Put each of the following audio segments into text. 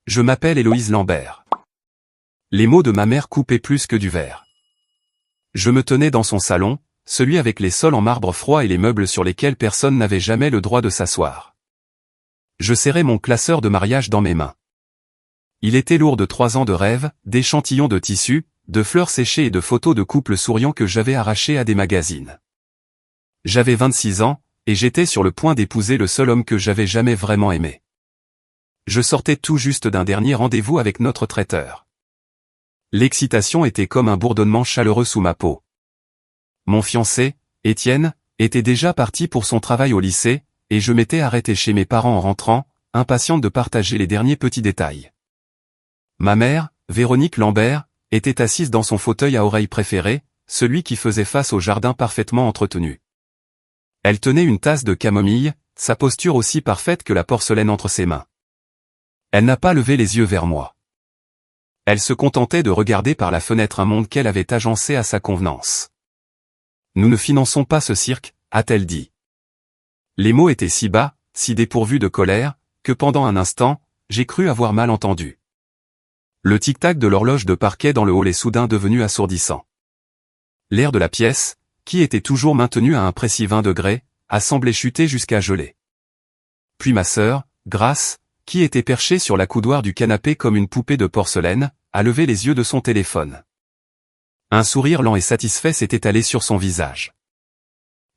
Je m'appelle Héloïse Lambert. Les mots de ma mère coupaient plus que du verre. Je me tenais dans son salon, celui avec les sols en marbre froid et les meubles sur lesquels personne n'avait jamais le droit de s'asseoir. Je serrais mon classeur de mariage dans mes mains. Il était lourd de 3 ans de rêves, d'échantillons de tissus, de fleurs séchées et de photos de couples souriants que j'avais arrachées à des magazines. J'avais 26 ans, et j'étais sur le point d'épouser le seul homme que j'avais jamais vraiment aimé. Je sortais tout juste d'un dernier rendez-vous avec notre traiteur. L'excitation était comme un bourdonnement chaleureux sous ma peau. Mon fiancé, Étienne, était déjà parti pour son travail au lycée, et je m'étais arrêté chez mes parents en rentrant, impatiente de partager les derniers petits détails. Ma mère, Véronique Lambert, était assise dans son fauteuil à oreilles préféré, celui qui faisait face au jardin parfaitement entretenu. Elle tenait une tasse de camomille, sa posture aussi parfaite que la porcelaine entre ses mains. Elle n'a pas levé les yeux vers moi. Elle se contentait de regarder par la fenêtre un monde qu'elle avait agencé à sa convenance. « Nous ne finançons pas ce cirque », a-t-elle dit. Les mots étaient si bas, si dépourvus de colère, que pendant un instant, j'ai cru avoir mal entendu. Le tic-tac de l'horloge de parquet dans le hall est soudain devenu assourdissant. L'air de la pièce, qui était toujours maintenu à un précis 20 degrés, a semblé chuter jusqu'à geler. Puis ma sœur, Grace, qui était perchée sur la coudoir du canapé comme une poupée de porcelaine, a levé les yeux de son téléphone. Un sourire lent et satisfait s'est étalé sur son visage.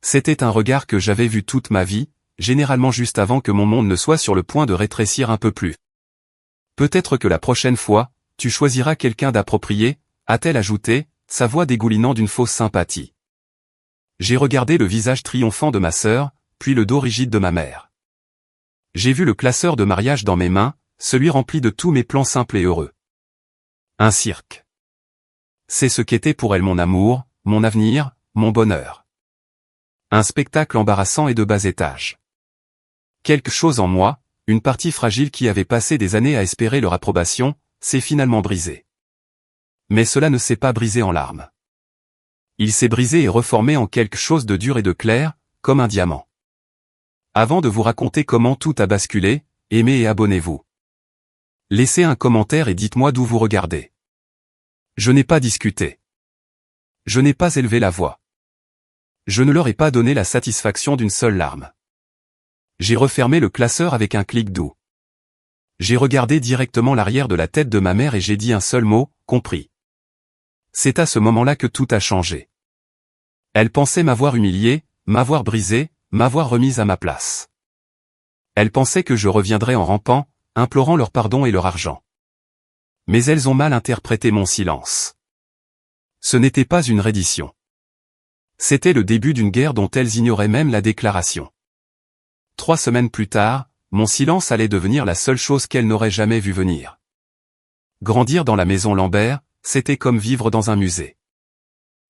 C'était un regard que j'avais vu toute ma vie, généralement juste avant que mon monde ne soit sur le point de rétrécir un peu plus. Peut-être que la prochaine fois, tu choisiras quelqu'un d'approprié, a-t-elle ajouté, sa voix dégoulinant d'une fausse sympathie. J'ai regardé le visage triomphant de ma sœur, puis le dos rigide de ma mère. J'ai vu le classeur de mariage dans mes mains, celui rempli de tous mes plans simples et heureux. Un cirque. C'est ce qu'était pour elle mon amour, mon avenir, mon bonheur. Un spectacle embarrassant et de bas étage. Quelque chose en moi, une partie fragile qui avait passé des années à espérer leur approbation, s'est finalement brisée. Mais cela ne s'est pas brisé en larmes. Il s'est brisé et reformé en quelque chose de dur et de clair, comme un diamant. Avant de vous raconter comment tout a basculé, aimez et abonnez-vous. Laissez un commentaire et dites-moi d'où vous regardez. Je n'ai pas discuté. Je n'ai pas élevé la voix. Je ne leur ai pas donné la satisfaction d'une seule larme. J'ai refermé le classeur avec un clic doux. J'ai regardé directement l'arrière de la tête de ma mère et j'ai dit un seul mot, compris. C'est à ce moment-là que tout a changé. Elle pensait m'avoir humilié, m'avoir brisé, m'avoir remise à ma place. Elle pensait que je reviendrais en rampant, implorant leur pardon et leur argent. Mais elles ont mal interprété mon silence. Ce n'était pas une reddition. C'était le début d'une guerre dont elles ignoraient même la déclaration. 3 semaines plus tard, mon silence allait devenir la seule chose qu'elles n'auraient jamais vu venir. Grandir dans la maison Lambert, c'était comme vivre dans un musée.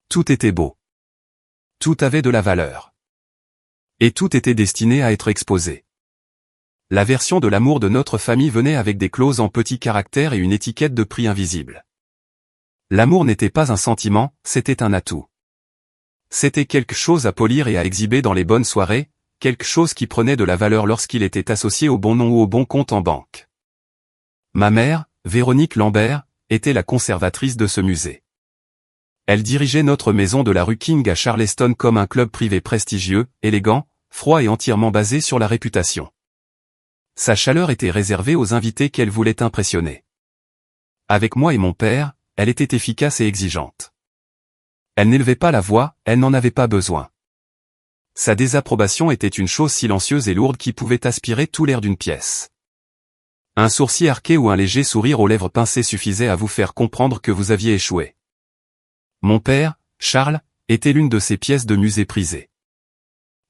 Tout était beau. Tout avait de la valeur. Et tout était destiné à être exposé. La version de l'amour de notre famille venait avec des clauses en petits caractères et une étiquette de prix invisible. L'amour n'était pas un sentiment, c'était un atout. C'était quelque chose à polir et à exhiber dans les bonnes soirées, quelque chose qui prenait de la valeur lorsqu'il était associé au bon nom ou au bon compte en banque. Ma mère, Véronique Lambert, était la conservatrice de ce musée. Elle dirigeait notre maison de la rue King à Charleston comme un club privé prestigieux, élégant, froid et entièrement basé sur la réputation. Sa chaleur était réservée aux invités qu'elle voulait impressionner. Avec moi et mon père, elle était efficace et exigeante. Elle n'élevait pas la voix, elle n'en avait pas besoin. Sa désapprobation était une chose silencieuse et lourde qui pouvait aspirer tout l'air d'une pièce. Un sourcil arqué ou un léger sourire aux lèvres pincées suffisait à vous faire comprendre que vous aviez échoué. Mon père, Charles, était l'une de ces pièces de musée prisées.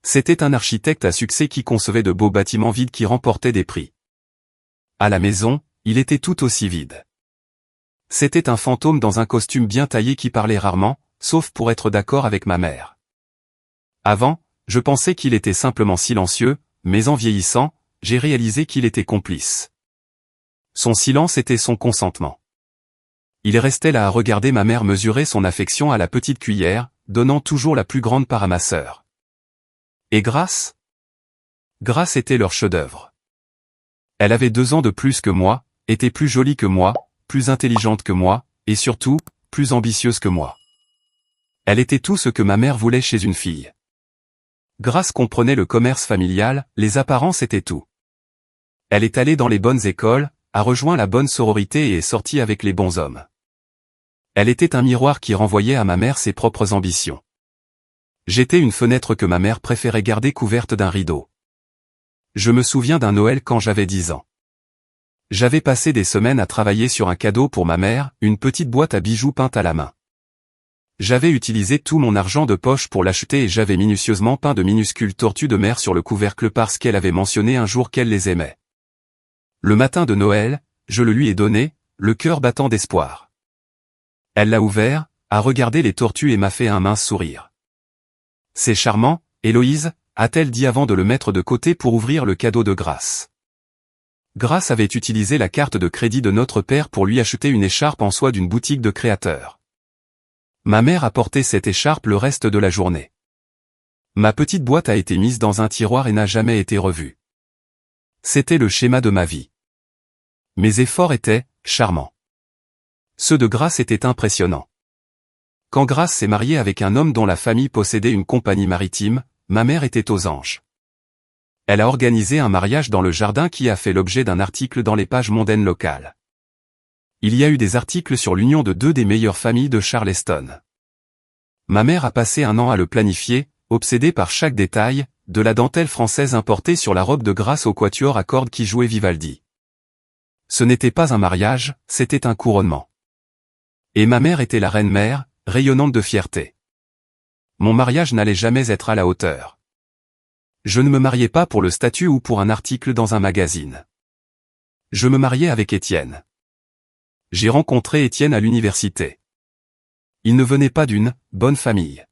C'était un architecte à succès qui concevait de beaux bâtiments vides qui remportaient des prix. À la maison, il était tout aussi vide. C'était un fantôme dans un costume bien taillé qui parlait rarement, sauf pour être d'accord avec ma mère. Avant, je pensais qu'il était simplement silencieux, mais en vieillissant, j'ai réalisé qu'il était complice. Son silence était son consentement. Il restait là à regarder ma mère mesurer son affection à la petite cuillère, donnant toujours la plus grande part à ma sœur. Et Grace? Grace était leur chef-d'œuvre. Elle avait 2 ans de plus que moi, était plus jolie que moi, plus intelligente que moi, et surtout, plus ambitieuse que moi. Elle était tout ce que ma mère voulait chez une fille. Grace comprenait le commerce familial, les apparences étaient tout. Elle est allée dans les bonnes écoles, a rejoint la bonne sororité et est sortie avec les bons hommes. Elle était un miroir qui renvoyait à ma mère ses propres ambitions. J'étais une fenêtre que ma mère préférait garder couverte d'un rideau. Je me souviens d'un Noël quand j'avais 10 ans. J'avais passé des semaines à travailler sur un cadeau pour ma mère, une petite boîte à bijoux peinte à la main. J'avais utilisé tout mon argent de poche pour l'acheter et j'avais minutieusement peint de minuscules tortues de mer sur le couvercle parce qu'elle avait mentionné un jour qu'elle les aimait. Le matin de Noël, je le lui ai donné, le cœur battant d'espoir. Elle l'a ouvert, a regardé les tortues et m'a fait un mince sourire. « C'est charmant, Héloïse », a-t-elle dit avant de le mettre de côté pour ouvrir le cadeau de Grace. Grace avait utilisé la carte de crédit de notre père pour lui acheter une écharpe en soie d'une boutique de créateurs. Ma mère a porté cette écharpe le reste de la journée. Ma petite boîte a été mise dans un tiroir et n'a jamais été revue. C'était le schéma de ma vie. Mes efforts étaient charmants. Ceux de Grace étaient impressionnants. Quand Grace s'est mariée avec un homme dont la famille possédait une compagnie maritime, ma mère était aux anges. Elle a organisé un mariage dans le jardin qui a fait l'objet d'un article dans les pages mondaines locales. Il y a eu des articles sur l'union de deux des meilleures familles de Charleston. Ma mère a passé un an à le planifier, obsédée par chaque détail, de la dentelle française importée sur la robe de Grace au quatuor à cordes qui jouait Vivaldi. Ce n'était pas un mariage, c'était un couronnement. Et ma mère était la reine-mère, rayonnante de fierté. Mon mariage n'allait jamais être à la hauteur. Je ne me mariais pas pour le statut ou pour un article dans un magazine. Je me mariais avec Étienne. J'ai rencontré Étienne à l'université. Il ne venait pas d'une bonne famille.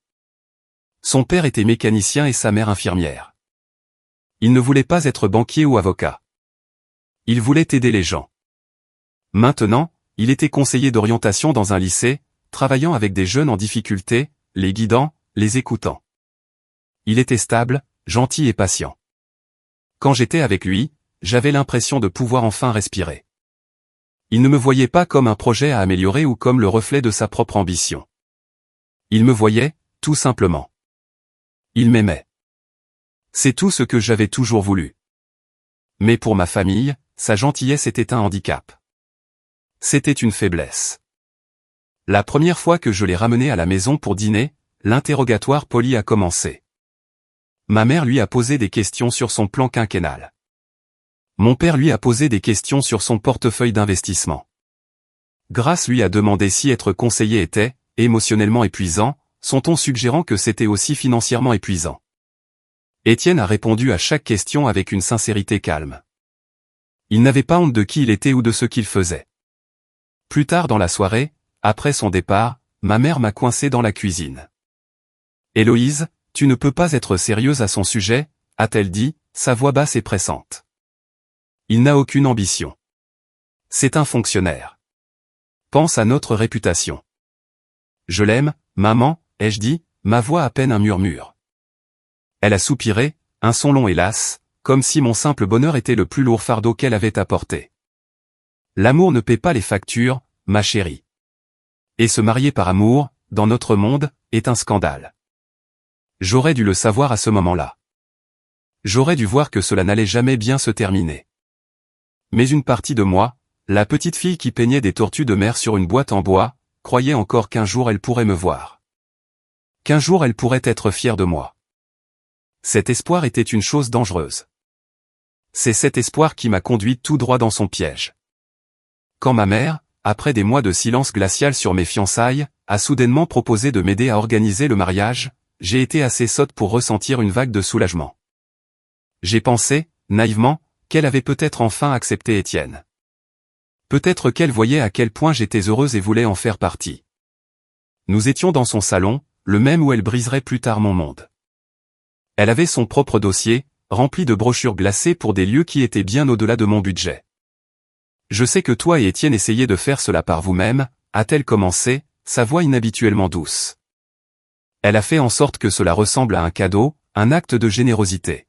Son père était mécanicien et sa mère infirmière. Il ne voulait pas être banquier ou avocat. Il voulait aider les gens. Maintenant, il était conseiller d'orientation dans un lycée, travaillant avec des jeunes en difficulté, les guidant, les écoutant. Il était stable, gentil et patient. Quand j'étais avec lui, j'avais l'impression de pouvoir enfin respirer. Il ne me voyait pas comme un projet à améliorer ou comme le reflet de sa propre ambition. Il me voyait, tout simplement. Il m'aimait. C'est tout ce que j'avais toujours voulu. Mais pour ma famille, sa gentillesse était un handicap. C'était une faiblesse. La première fois que je l'ai ramené à la maison pour dîner, l'interrogatoire poli a commencé. Ma mère lui a posé des questions sur son plan quinquennal. Mon père lui a posé des questions sur son portefeuille d'investissement. Grace lui a demandé si être conseiller était, émotionnellement épuisant, son ton suggérant que c'était aussi financièrement épuisant. Étienne a répondu à chaque question avec une sincérité calme. Il n'avait pas honte de qui il était ou de ce qu'il faisait. Plus tard dans la soirée, après son départ, ma mère m'a coincé dans la cuisine. « Héloïse, tu ne peux pas être sérieuse à son sujet », a-t-elle dit, sa voix basse et pressante. Il n'a aucune ambition. C'est un fonctionnaire. Pense à notre réputation. Je l'aime, maman, ai-je dit, ma voix à peine un murmure. Elle a soupiré, un son long hélas, comme si mon simple bonheur était le plus lourd fardeau qu'elle avait à porter. L'amour ne paie pas les factures, ma chérie. Et se marier par amour, dans notre monde, est un scandale. J'aurais dû le savoir à ce moment-là. J'aurais dû voir que cela n'allait jamais bien se terminer. Mais une partie de moi, la petite fille qui peignait des tortues de mer sur une boîte en bois, croyait encore qu'un jour elle pourrait me voir. Qu'un jour elle pourrait être fière de moi. Cet espoir était une chose dangereuse. C'est cet espoir qui m'a conduit tout droit dans son piège. Quand ma mère, après des mois de silence glacial sur mes fiançailles, a soudainement proposé de m'aider à organiser le mariage, j'ai été assez sotte pour ressentir une vague de soulagement. J'ai pensé, naïvement, qu'elle avait peut-être enfin accepté Étienne. Peut-être qu'elle voyait à quel point j'étais heureuse et voulait en faire partie. Nous étions dans son salon, le même où elle briserait plus tard mon monde. Elle avait son propre dossier, rempli de brochures glacées pour des lieux qui étaient bien au-delà de mon budget. Je sais que toi et Étienne essayez de faire cela par vous-même, a-t-elle commencé, sa voix inhabituellement douce. Elle a fait en sorte que cela ressemble à un cadeau, un acte de générosité.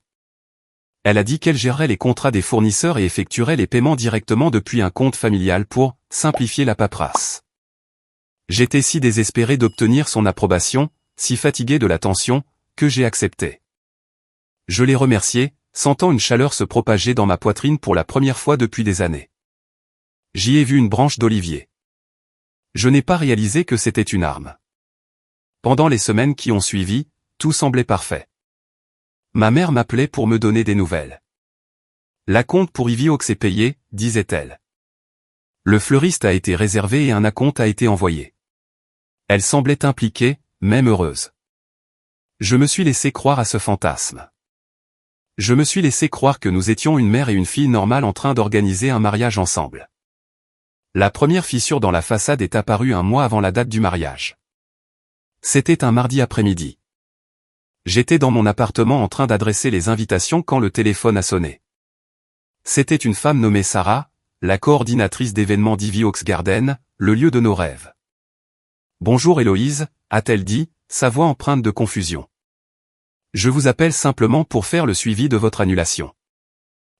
Elle a dit qu'elle gérerait les contrats des fournisseurs et effectuerait les paiements directement depuis un compte familial pour simplifier la paperasse. J'étais si désespéré d'obtenir son approbation, si fatigué de la tension, que j'ai accepté. Je l'ai remercié, sentant une chaleur se propager dans ma poitrine pour la première fois depuis des années. J'y ai vu une branche d'olivier. Je n'ai pas réalisé que c'était une arme. Pendant les semaines qui ont suivi, tout semblait parfait. Ma mère m'appelait pour me donner des nouvelles. L'acompte pour Iviox est payé, disait-elle. Le fleuriste a été réservé et un acompte a été envoyé. Elle semblait impliquée, même heureuse. Je me suis laissé croire à ce fantasme. Je me suis laissé croire que nous étions une mère et une fille normale en train d'organiser un mariage ensemble. La première fissure dans la façade est apparue un mois avant la date du mariage. C'était un mardi après-midi. J'étais dans mon appartement en train d'adresser les invitations quand le téléphone a sonné. C'était une femme nommée Sarah, la coordinatrice d'événements d'Iviox Garden, le lieu de nos rêves. « Bonjour Héloïse », a-t-elle dit, sa voix empreinte de confusion. « Je vous appelle simplement pour faire le suivi de votre annulation.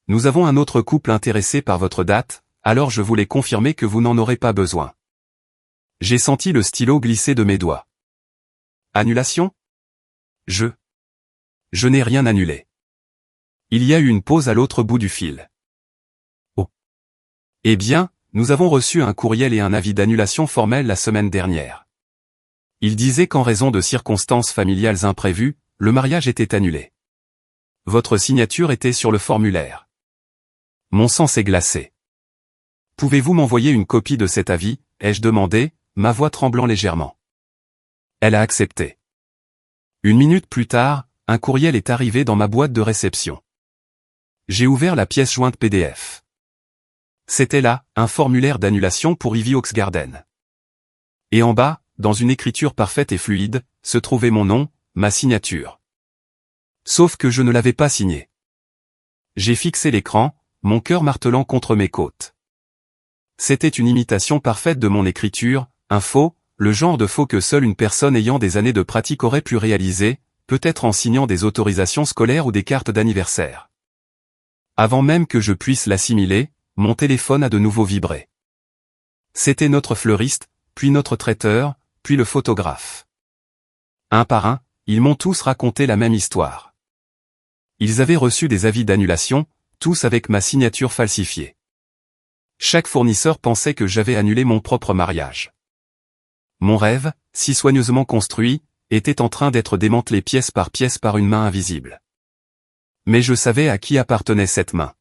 Nous avons un autre couple intéressé par votre date, alors je voulais confirmer que vous n'en aurez pas besoin. » J'ai senti le stylo glisser de mes doigts. « Annulation ? Je n'ai rien annulé. » Il y a eu une pause à l'autre bout du fil. « Oh. Eh bien, nous avons reçu un courriel et un avis d'annulation formel la semaine dernière. Il disait qu'en raison de circonstances familiales imprévues, le mariage était annulé. Votre signature était sur le formulaire. » Mon sang s'est glacé. « Pouvez-vous m'envoyer une copie de cet avis ?» ai-je demandé, ma voix tremblant légèrement. Elle a accepté. Une minute plus tard, un courriel est arrivé dans ma boîte de réception. J'ai ouvert la pièce jointe PDF. C'était là, un formulaire d'annulation pour Iviox Garden. Et en bas, dans une écriture parfaite et fluide, se trouvait mon nom, ma signature. Sauf que je ne l'avais pas signé. J'ai fixé l'écran, mon cœur martelant contre mes côtes. C'était une imitation parfaite de mon écriture, un faux, le genre de faux que seule une personne ayant des années de pratique aurait pu réaliser, peut-être en signant des autorisations scolaires ou des cartes d'anniversaire. Avant même que je puisse l'assimiler, mon téléphone a de nouveau vibré. C'était notre fleuriste, puis notre traiteur, puis le photographe. Un par un, ils m'ont tous raconté la même histoire. Ils avaient reçu des avis d'annulation, tous avec ma signature falsifiée. Chaque fournisseur pensait que j'avais annulé mon propre mariage. Mon rêve, si soigneusement construit, était en train d'être démantelé pièce par une main invisible. Mais je savais à qui appartenait cette main.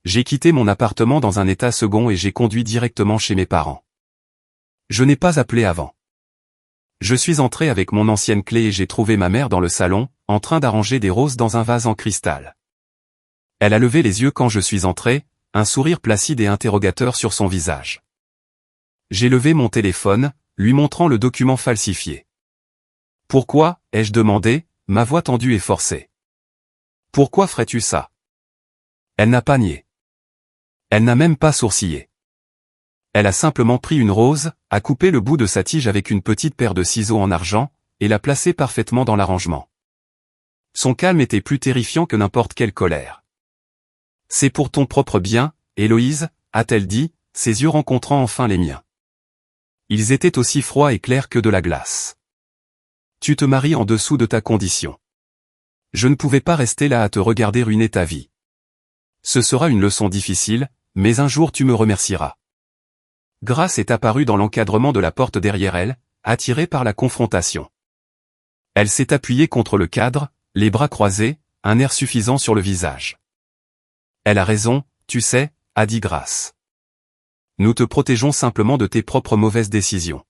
J'ai quitté mon appartement dans un état second et j'ai conduit directement chez mes parents. Je n'ai pas appelé avant. Je suis entré avec mon ancienne clé et j'ai trouvé ma mère dans le salon, en train d'arranger des roses dans un vase en cristal. Elle a levé les yeux quand je suis entré, un sourire placide et interrogateur sur son visage. J'ai levé mon téléphone, lui montrant le document falsifié. « Pourquoi ?» ai-je demandé, ma voix tendue et forcée. « Pourquoi ferais-tu ça ?» Elle n'a pas nié. Elle n'a même pas sourcillé. Elle a simplement pris une rose, a coupé le bout de sa tige avec une petite paire de ciseaux en argent, et l'a placée parfaitement dans l'arrangement. Son calme était plus terrifiant que n'importe quelle colère. « C'est pour ton propre bien, Héloïse, a-t-elle dit, ses yeux rencontrant enfin les miens. Ils étaient aussi froids et clairs que de la glace. Tu te maries en dessous de ta condition. Je ne pouvais pas rester là à te regarder ruiner ta vie. Ce sera une leçon difficile, mais un jour tu me remercieras. » Grâce est apparue dans l'encadrement de la porte derrière elle, attirée par la confrontation. Elle s'est appuyée contre le cadre, les bras croisés, un air suffisant sur le visage. « Elle a raison, tu sais, » a dit Grace. Nous te protégeons simplement de tes propres mauvaises décisions.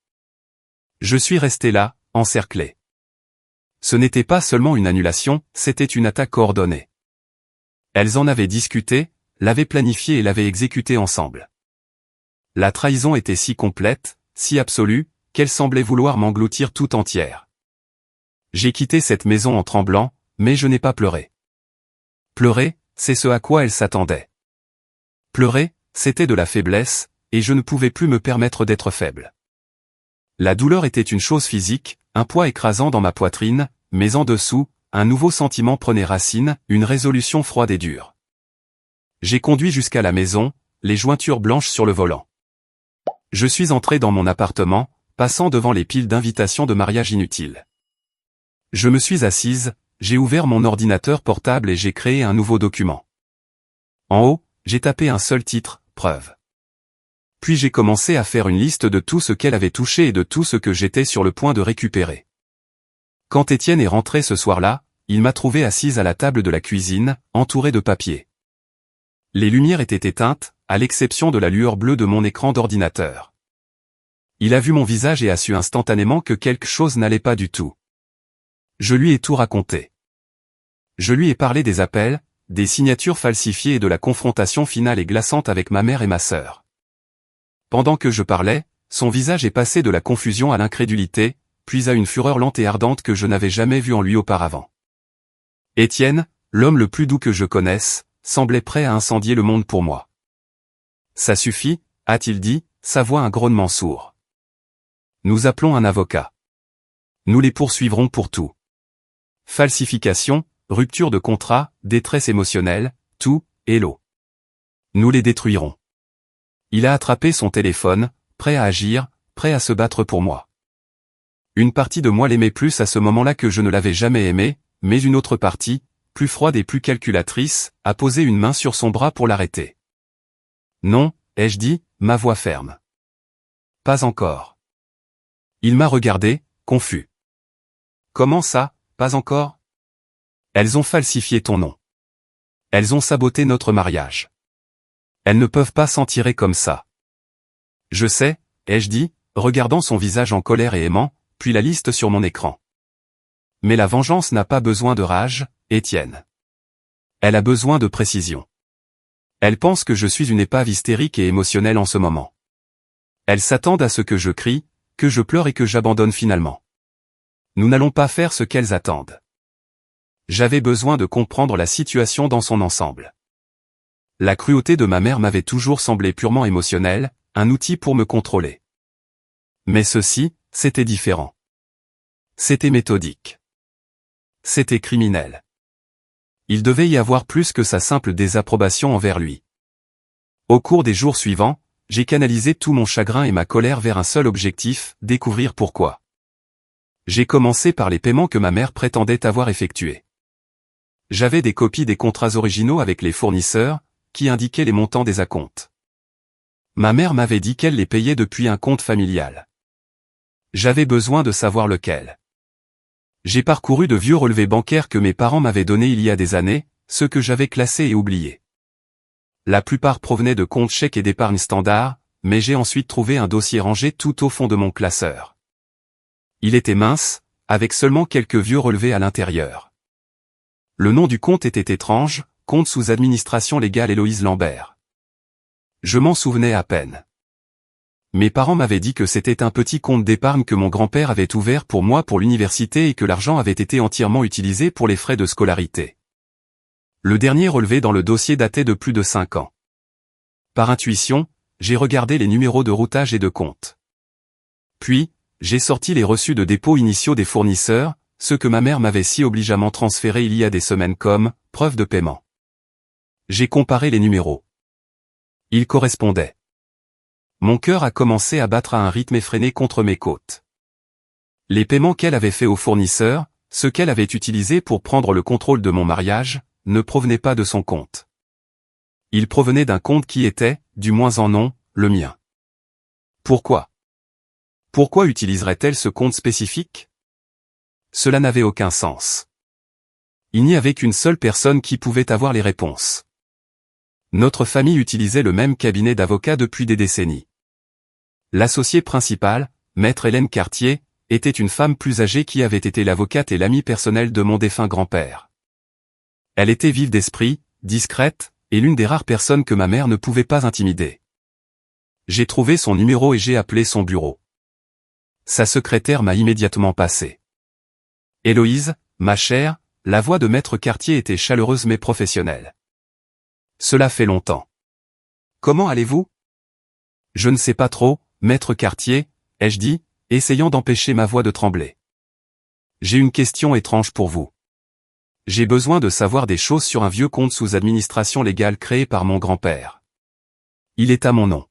Je suis resté là, encerclé. Ce n'était pas seulement une annulation, c'était une attaque coordonnée. Elles en avaient discuté, l'avaient planifié et l'avaient exécuté ensemble. La trahison était si complète, si absolue, qu'elle semblait vouloir m'engloutir tout entière. J'ai quitté cette maison en tremblant, mais je n'ai pas pleuré. Pleurer, c'est ce à quoi elle s'attendait. Pleurer, c'était de la faiblesse, et je ne pouvais plus me permettre d'être faible. La douleur était une chose physique, un poids écrasant dans ma poitrine, mais en dessous, un nouveau sentiment prenait racine, une résolution froide et dure. J'ai conduit jusqu'à la maison, les jointures blanches sur le volant. Je suis entré dans mon appartement, passant devant les piles d'invitations de mariage inutiles. Je me suis assise, j'ai ouvert mon ordinateur portable et j'ai créé un nouveau document. En haut, j'ai tapé un seul titre, preuve. Puis j'ai commencé à faire une liste de tout ce qu'elle avait touché et de tout ce que j'étais sur le point de récupérer. Quand Étienne est rentré ce soir-là, il m'a trouvé assise à la table de la cuisine, entourée de papier. Les lumières étaient éteintes, à l'exception de la lueur bleue de mon écran d'ordinateur. Il a vu mon visage et a su instantanément que quelque chose n'allait pas du tout. Je lui ai tout raconté. Je lui ai parlé des appels, des signatures falsifiées et de la confrontation finale et glaçante avec ma mère et ma sœur. Pendant que je parlais, son visage est passé de la confusion à l'incrédulité, puis à une fureur lente et ardente que je n'avais jamais vue en lui auparavant. Étienne, l'homme le plus doux que je connaisse, semblait prêt à incendier le monde pour moi. Ça suffit, a-t-il dit, sa voix un grognement sourd. Nous appelons un avocat. Nous les poursuivrons pour tout. Falsification, rupture de contrat, détresse émotionnelle, tout, et l'eau. Nous les détruirons. Il a attrapé son téléphone, prêt à agir, prêt à se battre pour moi. Une partie de moi l'aimait plus à ce moment-là que je ne l'avais jamais aimé, mais une autre partie, plus froide et plus calculatrice, a posé une main sur son bras pour l'arrêter. Non, ai-je dit, ma voix ferme. Pas encore. Il m'a regardé, confus. Comment ça, pas encore? Elles ont falsifié ton nom. Elles ont saboté notre mariage. Elles ne peuvent pas s'en tirer comme ça. Je sais, ai-je dit, regardant son visage en colère et aimant, puis la liste sur mon écran. Mais la vengeance n'a pas besoin de rage, Étienne. Elle a besoin de précision. Elle pense que je suis une épave hystérique et émotionnelle en ce moment. Elles s'attendent à ce que je crie, que je pleure et que j'abandonne finalement. Nous n'allons pas faire ce qu'elles attendent. J'avais besoin de comprendre la situation dans son ensemble. La cruauté de ma mère m'avait toujours semblé purement émotionnelle, un outil pour me contrôler. Mais ceci, c'était différent. C'était méthodique. C'était criminel. Il devait y avoir plus que sa simple désapprobation envers lui. Au cours des jours suivants, j'ai canalisé tout mon chagrin et ma colère vers un seul objectif, découvrir pourquoi. J'ai commencé par les paiements que ma mère prétendait avoir effectués. J'avais des copies des contrats originaux avec les fournisseurs, qui indiquaient les montants des acomptes. Ma mère m'avait dit qu'elle les payait depuis un compte familial. J'avais besoin de savoir lequel. J'ai parcouru de vieux relevés bancaires que mes parents m'avaient donnés il y a des années, ceux que j'avais classés et oubliés. La plupart provenaient de comptes chèques et d'épargne standard, mais j'ai ensuite trouvé un dossier rangé tout au fond de mon classeur. Il était mince, avec seulement quelques vieux relevés à l'intérieur. Le nom du compte était étrange, compte sous administration légale Héloïse Lambert. Je m'en souvenais à peine. Mes parents m'avaient dit que c'était un petit compte d'épargne que mon grand-père avait ouvert pour moi pour l'université et que l'argent avait été entièrement utilisé pour les frais de scolarité. Le dernier relevé dans le dossier datait de plus de 5 ans. Par intuition, j'ai regardé les numéros de routage et de compte. Puis, j'ai sorti les reçus de dépôt initiaux des fournisseurs, ceux que ma mère m'avait si obligeamment transférés il y a des semaines comme preuve de paiement. J'ai comparé les numéros. Ils correspondaient. Mon cœur a commencé à battre à un rythme effréné contre mes côtes. Les paiements qu'elle avait faits aux fournisseurs, ceux qu'elle avait utilisés pour prendre le contrôle de mon mariage, ne provenaient pas de son compte. Ils provenaient d'un compte qui était, du moins en nom, le mien. Pourquoi? Pourquoi utiliserait-elle ce compte spécifique? Cela n'avait aucun sens. Il n'y avait qu'une seule personne qui pouvait avoir les réponses. Notre famille utilisait le même cabinet d'avocats depuis des décennies. L'associée principale, maître Hélène Cartier, était une femme plus âgée qui avait été l'avocate et l'amie personnelle de mon défunt grand-père. Elle était vive d'esprit, discrète, et l'une des rares personnes que ma mère ne pouvait pas intimider. J'ai trouvé son numéro et j'ai appelé son bureau. Sa secrétaire m'a immédiatement passé. Héloïse, ma chère, la voix de maître Cartier était chaleureuse mais professionnelle. Cela fait longtemps. Comment allez-vous? Je ne sais pas trop, maître Cartier, ai-je dit, essayant d'empêcher ma voix de trembler. J'ai une question étrange pour vous. J'ai besoin de savoir des choses sur un vieux compte sous administration légale créé par mon grand-père. Il est à mon nom.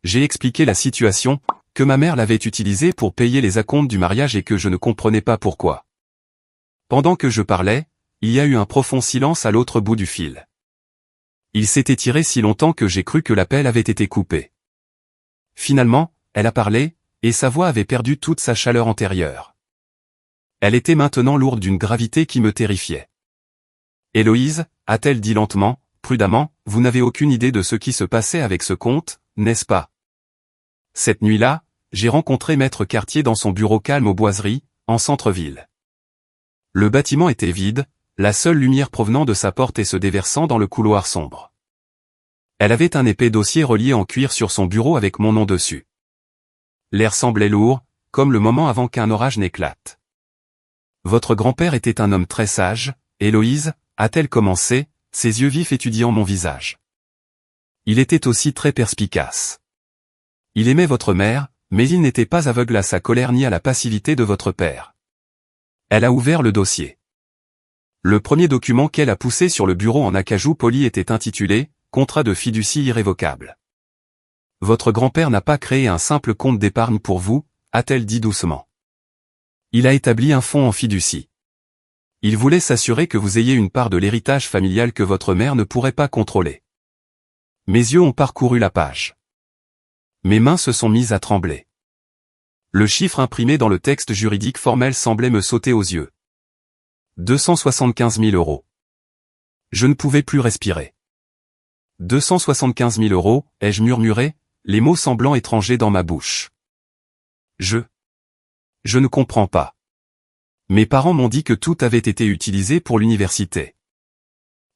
J'ai expliqué la situation, que ma mère l'avait utilisé pour payer les acomptes du mariage et que je ne comprenais pas pourquoi. Pendant que je parlais, il y a eu un profond silence à l'autre bout du fil. Il s'est étiré si longtemps que j'ai cru que l'appel avait été coupé. Finalement, elle a parlé, et sa voix avait perdu toute sa chaleur antérieure. Elle était maintenant lourde d'une gravité qui me terrifiait. « Héloïse, a-t-elle dit lentement, prudemment, vous n'avez aucune idée de ce qui se passait avec ce comte, n'est-ce pas? Cette nuit-là, j'ai rencontré Maître Cartier dans son bureau calme aux Boiseries, en centre-ville. Le bâtiment était vide, la seule lumière provenant de sa porte et se déversant dans le couloir sombre. Elle avait un épais dossier relié en cuir sur son bureau avec mon nom dessus. L'air semblait lourd, comme le moment avant qu'un orage n'éclate. Votre grand-père était un homme très sage, Héloïse, a-t-elle commencé, ses yeux vifs étudiant mon visage. Il était aussi très perspicace. Il aimait votre mère, mais il n'était pas aveugle à sa colère ni à la passivité de votre père. Elle a ouvert le dossier. Le premier document qu'elle a poussé sur le bureau en acajou poli était intitulé « Contrat de fiducie irrévocable ». Votre grand-père n'a pas créé un simple compte d'épargne pour vous, a-t-elle dit doucement. Il a établi un fonds en fiducie. Il voulait s'assurer que vous ayez une part de l'héritage familial que votre mère ne pourrait pas contrôler. Mes yeux ont parcouru la page. Mes mains se sont mises à trembler. Le chiffre imprimé dans le texte juridique formel semblait me sauter aux yeux. 275 000 €. Je ne pouvais plus respirer. 275 000 €, ai-je murmuré, les mots semblant étrangers dans ma bouche. Je ne comprends pas. Mes parents m'ont dit que tout avait été utilisé pour l'université.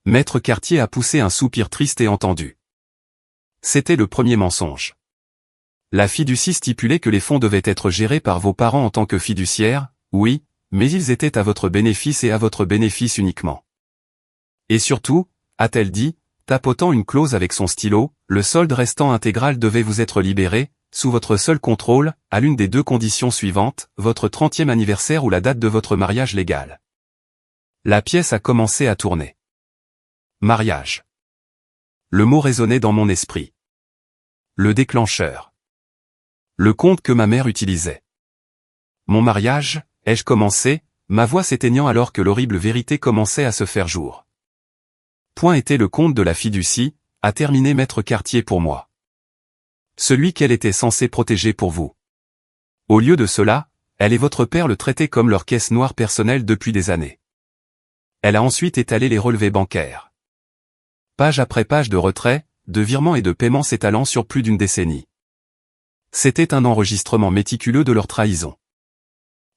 Maître Cartier a poussé un soupir triste et entendu. C'était le premier mensonge. La fiducie stipulait que les fonds devaient être gérés par vos parents en tant que fiduciaires, oui, mais ils étaient à votre bénéfice et à votre bénéfice uniquement. Et surtout, a-t-elle dit, tapotant une clause avec son stylo, le solde restant intégral devait vous être libéré, sous votre seul contrôle, à l'une des deux conditions suivantes, votre 30e anniversaire ou la date de votre mariage légal. La pièce a commencé à tourner. Mariage. Le mot résonnait dans mon esprit. Le déclencheur. Le compte que ma mère utilisait. Mon mariage, ai-je commencé, ma voix s'éteignant alors que l'horrible vérité commençait à se faire jour. Point était le compte de la fiducie, a terminé Maître Cartier pour moi. Celui qu'elle était censée protéger pour vous. Au lieu de cela, elle et votre père le traitaient comme leur caisse noire personnelle depuis des années. Elle a ensuite étalé les relevés bancaires. Page après page de retraits, de virements et de paiements s'étalant sur plus d'une décennie. C'était un enregistrement méticuleux de leur trahison.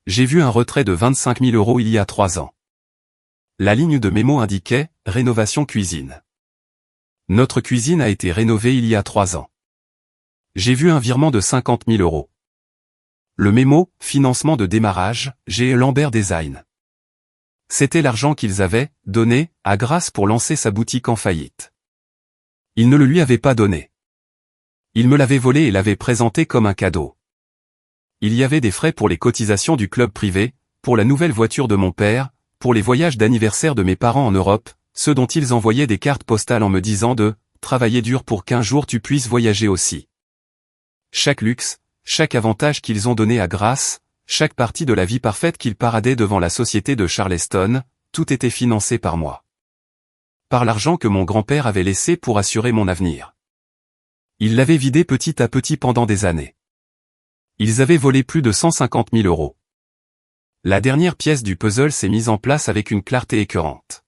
J'ai vu un retrait de 25 000 € il y a 3 ans. La ligne de mémo indiquait « Rénovation cuisine ». Notre cuisine a été rénovée il y a 3 ans. J'ai vu un virement de 50 000 €. Le mémo « Financement de démarrage, G. Lambert Design ». C'était l'argent qu'ils avaient donné à Grace pour lancer sa boutique en faillite. Ils ne le lui avaient pas donné. Ils me l'avaient volé et l'avaient présenté comme un cadeau. Il y avait des frais pour les cotisations du club privé, pour la nouvelle voiture de mon père, pour les voyages d'anniversaire de mes parents en Europe, ceux dont ils envoyaient des cartes postales en me disant de « travailler dur pour qu'un jour tu puisses voyager aussi ». Chaque luxe, chaque avantage qu'ils ont donné à Grace, chaque partie de la vie parfaite qu'ils paradaient devant la société de Charleston, tout était financé par moi. Par l'argent que mon grand-père avait laissé pour assurer mon avenir. Ils l'avaient vidé petit à petit pendant des années. Ils avaient volé plus de 150 000 €. La dernière pièce du puzzle s'est mise en place avec une clarté écœurante.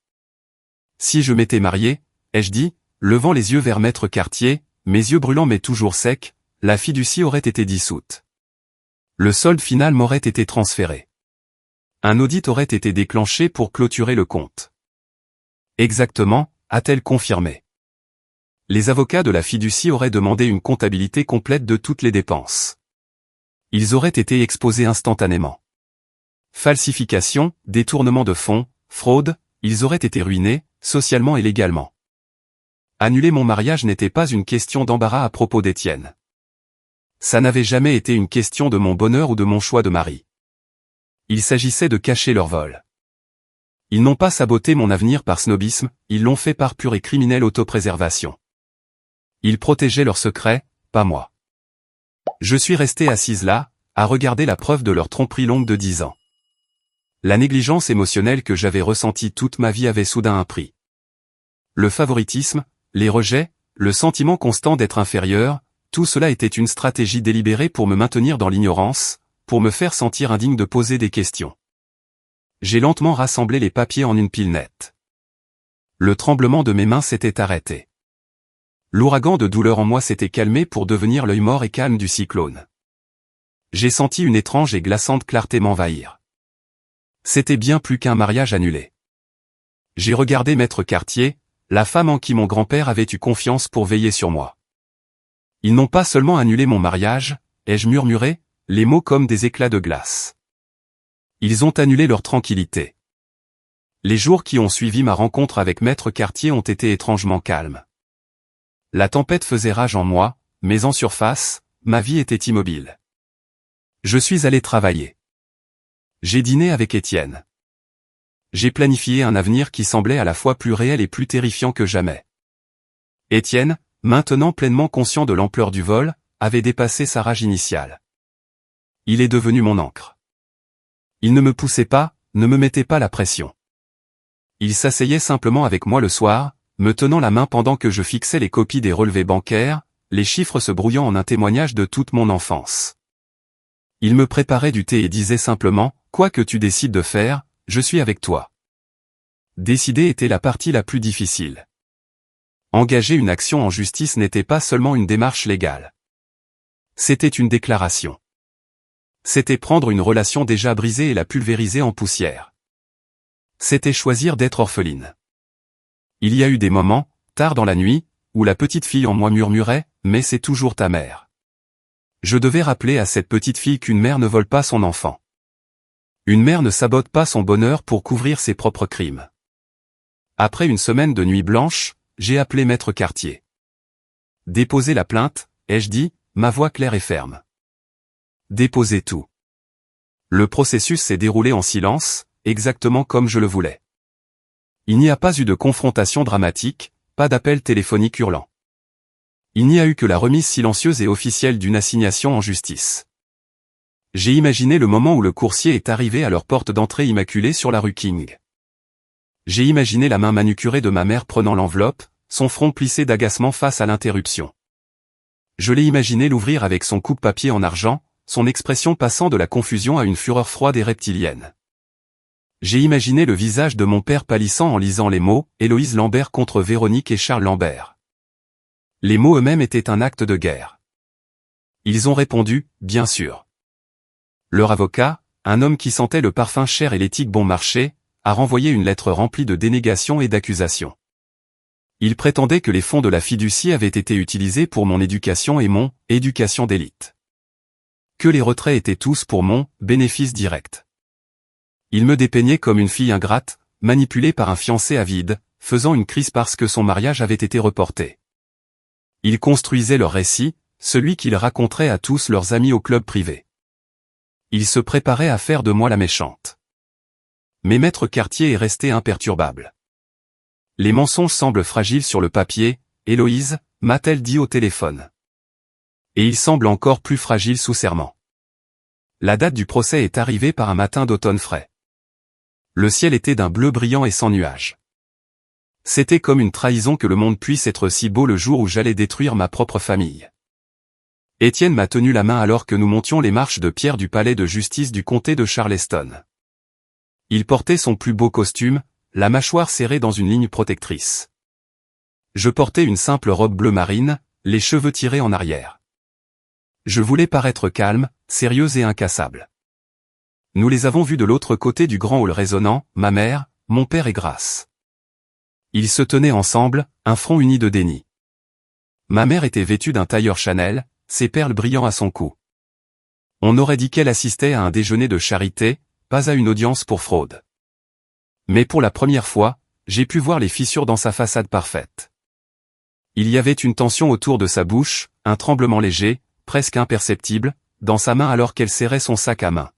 Si je m'étais marié, ai-je dit, levant les yeux vers Maître Cartier, mes yeux brûlants mais toujours secs, la fiducie aurait été dissoute. Le solde final m'aurait été transféré. Un audit aurait été déclenché pour clôturer le compte. Exactement, a-t-elle confirmé. Les avocats de la fiducie auraient demandé une comptabilité complète de toutes les dépenses. Ils auraient été exposés instantanément. Falsification, détournement de fonds, fraude, ils auraient été ruinés, socialement et légalement. Annuler mon mariage n'était pas une question d'embarras à propos d'Étienne. Ça n'avait jamais été une question de mon bonheur ou de mon choix de mari. Il s'agissait de cacher leur vol. Ils n'ont pas saboté mon avenir par snobisme, ils l'ont fait par pure et criminelle autopréservation. Ils protégeaient leurs secrets, pas moi. Je suis restée assise là, à regarder la preuve de leur tromperie longue de 10 ans. La négligence émotionnelle que j'avais ressentie toute ma vie avait soudain un prix. Le favoritisme, les rejets, le sentiment constant d'être inférieur, tout cela était une stratégie délibérée pour me maintenir dans l'ignorance, pour me faire sentir indigne de poser des questions. J'ai lentement rassemblé les papiers en une pile nette. Le tremblement de mes mains s'était arrêté. L'ouragan de douleur en moi s'était calmé pour devenir l'œil mort et calme du cyclone. J'ai senti une étrange et glaçante clarté m'envahir. C'était bien plus qu'un mariage annulé. J'ai regardé Maître Cartier, la femme en qui mon grand-père avait eu confiance pour veiller sur moi. Ils n'ont pas seulement annulé mon mariage, ai-je murmuré, les mots comme des éclats de glace. Ils ont annulé leur tranquillité. Les jours qui ont suivi ma rencontre avec Maître Cartier ont été étrangement calmes. La tempête faisait rage en moi, mais en surface, ma vie était immobile. Je suis allé travailler. J'ai dîné avec Étienne. J'ai planifié un avenir qui semblait à la fois plus réel et plus terrifiant que jamais. Étienne, maintenant pleinement conscient de l'ampleur du vol, avait dépassé sa rage initiale. Il est devenu mon ancre. Il ne me poussait pas, ne me mettait pas la pression. Il s'asseyait simplement avec moi le soir, me tenant la main pendant que je fixais les copies des relevés bancaires, les chiffres se brouillant en un témoignage de toute mon enfance. Il me préparait du thé et disait simplement, « Quoi que tu décides de faire, je suis avec toi. » Décider était la partie la plus difficile. Engager une action en justice n'était pas seulement une démarche légale. C'était une déclaration. C'était prendre une relation déjà brisée et la pulvériser en poussière. C'était choisir d'être orpheline. Il y a eu des moments, tard dans la nuit, où la petite fille en moi murmurait, « Mais c'est toujours ta mère. » Je devais rappeler à cette petite fille qu'une mère ne vole pas son enfant. Une mère ne sabote pas son bonheur pour couvrir ses propres crimes. Après une semaine de nuit blanche, j'ai appelé Maître Cartier. Déposez la plainte, ai-je dit, ma voix claire et ferme. Déposez tout. Le processus s'est déroulé en silence, exactement comme je le voulais. Il n'y a pas eu de confrontation dramatique, pas d'appel téléphonique hurlant. Il n'y a eu que la remise silencieuse et officielle d'une assignation en justice. J'ai imaginé le moment où le coursier est arrivé à leur porte d'entrée immaculée sur la rue King. J'ai imaginé la main manucurée de ma mère prenant l'enveloppe, son front plissé d'agacement face à l'interruption. Je l'ai imaginé l'ouvrir avec son coupe-papier en argent, son expression passant de la confusion à une fureur froide et reptilienne. J'ai imaginé le visage de mon père pâlissant en lisant les mots « Héloïse Lambert contre Véronique et Charles Lambert ». Les mots eux-mêmes étaient un acte de guerre. Ils ont répondu « Bien sûr ». Leur avocat, un homme qui sentait le parfum cher et l'éthique bon marché, a renvoyé une lettre remplie de dénégations et d'accusations. Il prétendait que les fonds de la fiducie avaient été utilisés pour mon éducation et mon « éducation d'élite ». Que les retraits étaient tous pour mon « bénéfice direct ». Il me dépeignait comme une fille ingrate, manipulée par un fiancé avide, faisant une crise parce que son mariage avait été reporté. Ils construisaient leur récit, celui qu'ils raconteraient à tous leurs amis au club privé. Ils se préparaient à faire de moi la méchante. Mais Maître Cartier est resté imperturbable. Les mensonges semblent fragiles sur le papier, Héloïse, m'a-t-elle dit au téléphone. Et ils semblent encore plus fragiles sous serment. La date du procès est arrivée par un matin d'automne frais. Le ciel était d'un bleu brillant et sans nuages. C'était comme une trahison que le monde puisse être si beau le jour où j'allais détruire ma propre famille. Étienne m'a tenu la main alors que nous montions les marches de pierre du palais de justice du comté de Charleston. Il portait son plus beau costume, la mâchoire serrée dans une ligne protectrice. Je portais une simple robe bleu marine, les cheveux tirés en arrière. Je voulais paraître calme, sérieuse et incassable. Nous les avons vus de l'autre côté du grand hall résonnant, ma mère, mon père et Grace. Ils se tenaient ensemble, un front uni de déni. Ma mère était vêtue d'un tailleur Chanel, ses perles brillant à son cou. On aurait dit qu'elle assistait à un déjeuner de charité, pas à une audience pour fraude. Mais pour la première fois, j'ai pu voir les fissures dans sa façade parfaite. Il y avait une tension autour de sa bouche, un tremblement léger, presque imperceptible, dans sa main alors qu'elle serrait son sac à main.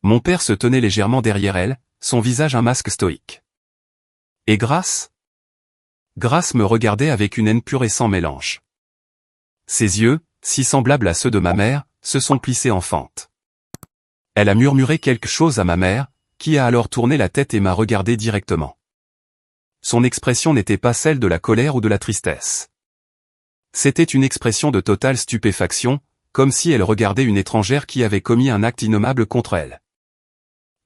Mon père se tenait légèrement derrière elle, son visage un masque stoïque. Et Grace? Grace me regardait avec une haine pure et sans mélange. Ses yeux, si semblables à ceux de ma mère, se sont plissés en fente. Elle a murmuré quelque chose à ma mère, qui a alors tourné la tête et m'a regardé directement. Son expression n'était pas celle de la colère ou de la tristesse. C'était une expression de totale stupéfaction, comme si elle regardait une étrangère qui avait commis un acte innommable contre elle.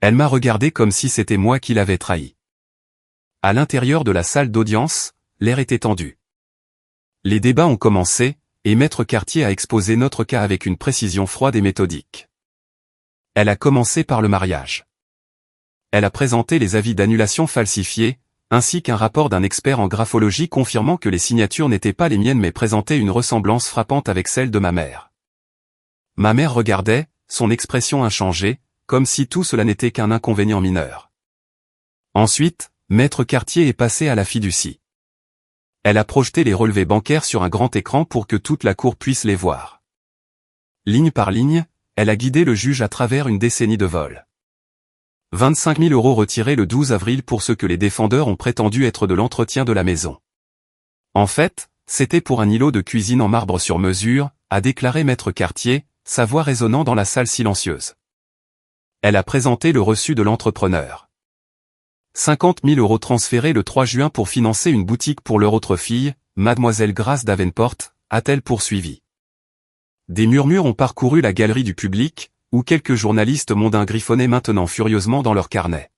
Elle m'a regardé comme si c'était moi qui l'avais trahi. À l'intérieur de la salle d'audience, l'air était tendu. Les débats ont commencé, et Maître Cartier a exposé notre cas avec une précision froide et méthodique. Elle a commencé par le mariage. Elle a présenté les avis d'annulation falsifiés, ainsi qu'un rapport d'un expert en graphologie confirmant que les signatures n'étaient pas les miennes mais présentaient une ressemblance frappante avec celle de ma mère. Ma mère regardait, son expression inchangée, comme si tout cela n'était qu'un inconvénient mineur. Ensuite, Maître Cartier est passé à la fiducie. Elle a projeté les relevés bancaires sur un grand écran pour que toute la cour puisse les voir. Ligne par ligne, elle a guidé le juge à travers une décennie de vol. 25 000 € retirés le 12 avril pour ce que les défendeurs ont prétendu être de l'entretien de la maison. En fait, c'était pour un îlot de cuisine en marbre sur mesure, a déclaré Maître Cartier, sa voix résonnant dans la salle silencieuse. Elle a présenté le reçu de l'entrepreneur. 50 000 € transférés le 3 juin pour financer une boutique pour leur autre fille, Mademoiselle Grace Davenport, a-t-elle poursuivi. Des murmures ont parcouru la galerie du public, où quelques journalistes mondains griffonnaient maintenant furieusement dans leurs carnets.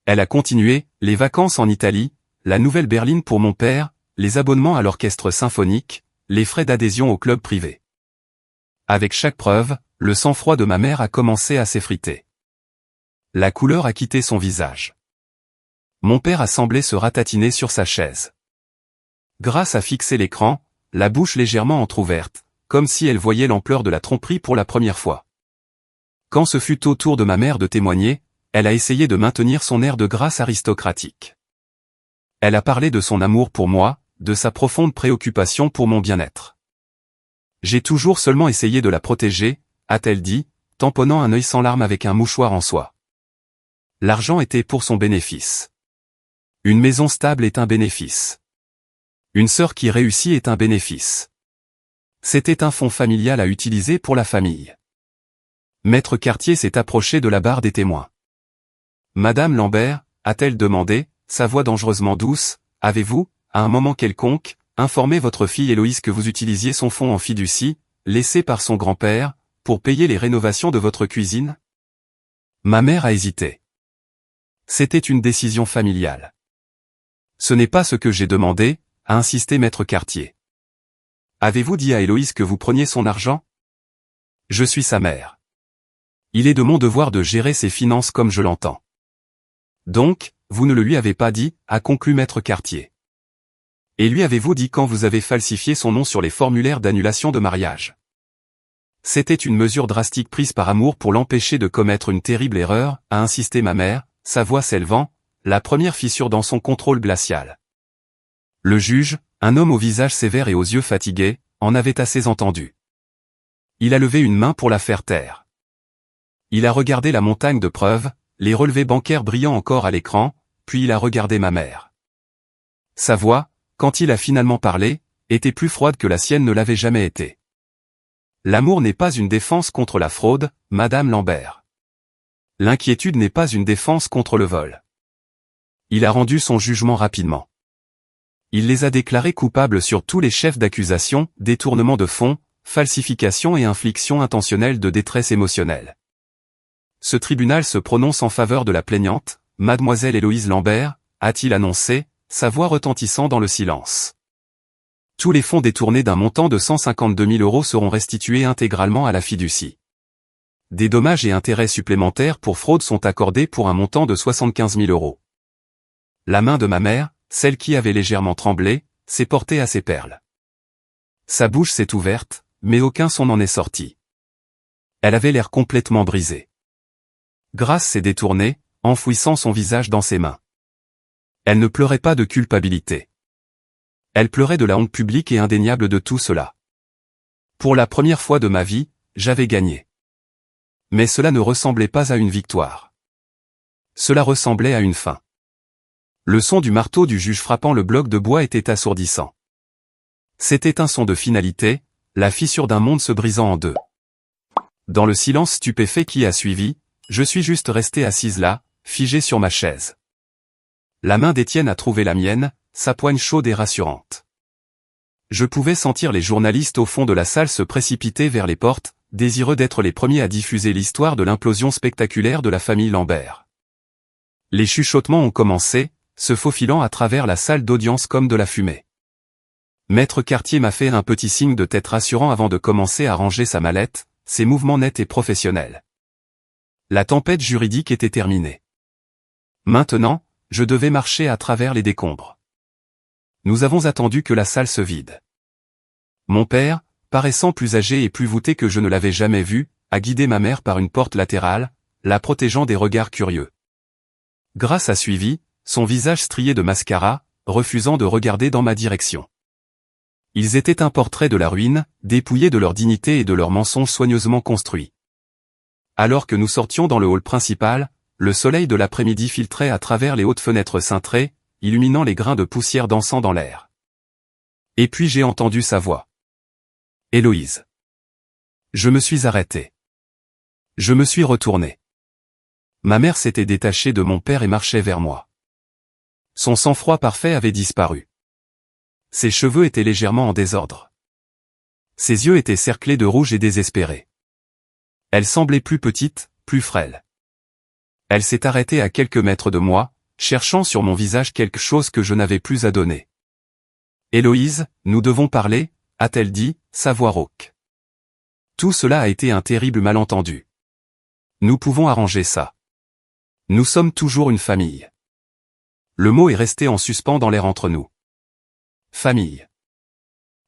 Elle a continué, les vacances en Italie, la nouvelle berline pour mon père, les abonnements à l'orchestre symphonique, les frais d'adhésion au club privé. Avec chaque preuve, le sang-froid de ma mère a commencé à s'effriter. La couleur a quitté son visage. Mon père a semblé se ratatiner sur sa chaise. Grace a fixé l'écran, la bouche légèrement entr'ouverte, comme si elle voyait l'ampleur de la tromperie pour la première fois. Quand ce fut au tour de ma mère de témoigner, elle a essayé de maintenir son air de grâce aristocratique. Elle a parlé de son amour pour moi, de sa profonde préoccupation pour mon bien-être. J'ai toujours seulement essayé de la protéger, a-t-elle dit, tamponnant un œil sans larmes avec un mouchoir en soie. L'argent était pour son bénéfice. Une maison stable est un bénéfice. Une sœur qui réussit est un bénéfice. C'était un fonds familial à utiliser pour la famille. Maître Cartier s'est approché de la barre des témoins. Madame Lambert, a-t-elle demandé, sa voix dangereusement douce, avez-vous, à un moment quelconque, informé votre fille Héloïse que vous utilisiez son fonds en fiducie, laissé par son grand-père, pour payer les rénovations de votre cuisine? Ma mère a hésité. C'était une décision familiale. Ce n'est pas ce que j'ai demandé, a insisté Maître Cartier. Avez-vous dit à Héloïse que vous preniez son argent? Je suis sa mère. Il est de mon devoir de gérer ses finances comme je l'entends. Donc, vous ne le lui avez pas dit, a conclu Maître Cartier. Et lui avez-vous dit quand vous avez falsifié son nom sur les formulaires d'annulation de mariage? C'était une mesure drastique prise par amour pour l'empêcher de commettre une terrible erreur, a insisté ma mère, sa voix s'élevant, la première fissure dans son contrôle glacial. Le juge, un homme au visage sévère et aux yeux fatigués, en avait assez entendu. Il a levé une main pour la faire taire. Il a regardé la montagne de preuves, les relevés bancaires brillant encore à l'écran, puis il a regardé ma mère. Sa voix, quand il a finalement parlé, était plus froide que la sienne ne l'avait jamais été. L'amour n'est pas une défense contre la fraude, Madame Lambert. L'inquiétude n'est pas une défense contre le vol. Il a rendu son jugement rapidement. Il les a déclarés coupables sur tous les chefs d'accusation, détournement de fonds, falsification et infliction intentionnelle de détresse émotionnelle. Ce tribunal se prononce en faveur de la plaignante, Mademoiselle Héloïse Lambert, a-t-il annoncé, sa voix retentissant dans le silence. Tous les fonds détournés d'un montant de 152 000 € seront restitués intégralement à la fiducie. Des dommages et intérêts supplémentaires pour fraude sont accordés pour un montant de 75 000 €. La main de ma mère, celle qui avait légèrement tremblé, s'est portée à ses perles. Sa bouche s'est ouverte, mais aucun son n'en est sorti. Elle avait l'air complètement brisée. Grace s'est détournée, enfouissant son visage dans ses mains. Elle ne pleurait pas de culpabilité. Elle pleurait de la honte publique et indéniable de tout cela. Pour la première fois de ma vie, j'avais gagné. Mais cela ne ressemblait pas à une victoire. Cela ressemblait à une fin. Le son du marteau du juge frappant le bloc de bois était assourdissant. C'était un son de finalité, la fissure d'un monde se brisant en deux. Dans le silence stupéfait qui a suivi, je suis juste resté assise là, figée sur ma chaise. La main d'Étienne a trouvé la mienne, sa poigne chaude et rassurante. Je pouvais sentir les journalistes au fond de la salle se précipiter vers les portes, désireux d'être les premiers à diffuser l'histoire de l'implosion spectaculaire de la famille Lambert. Les chuchotements ont commencé, se faufilant à travers la salle d'audience comme de la fumée. Maître Cartier m'a fait un petit signe de tête rassurant avant de commencer à ranger sa mallette, ses mouvements nets et professionnels. La tempête juridique était terminée. Maintenant, je devais marcher à travers les décombres. Nous avons attendu que la salle se vide. Mon père, paraissant plus âgé et plus voûté que je ne l'avais jamais vu, a guidé ma mère par une porte latérale, la protégeant des regards curieux. Grâce a suivi, son visage strié de mascara, refusant de regarder dans ma direction. Ils étaient un portrait de la ruine, dépouillés de leur dignité et de leurs mensonges soigneusement construits. Alors que nous sortions dans le hall principal, le soleil de l'après-midi filtrait à travers les hautes fenêtres cintrées, illuminant les grains de poussière dansant dans l'air. Et puis j'ai entendu sa voix. Héloïse. Je me suis arrêté. Je me suis retourné. Ma mère s'était détachée de mon père et marchait vers moi. Son sang-froid parfait avait disparu. Ses cheveux étaient légèrement en désordre. Ses yeux étaient cerclés de rouge et désespérés. Elle semblait plus petite, plus frêle. Elle s'est arrêtée à quelques mètres de moi, cherchant sur mon visage quelque chose que je n'avais plus à donner. « Héloïse, nous devons parler », a-t-elle dit, sa voix rauque. Tout cela a été un terrible malentendu. Nous pouvons arranger ça. Nous sommes toujours une famille. Le mot est resté en suspens dans l'air entre nous. Famille.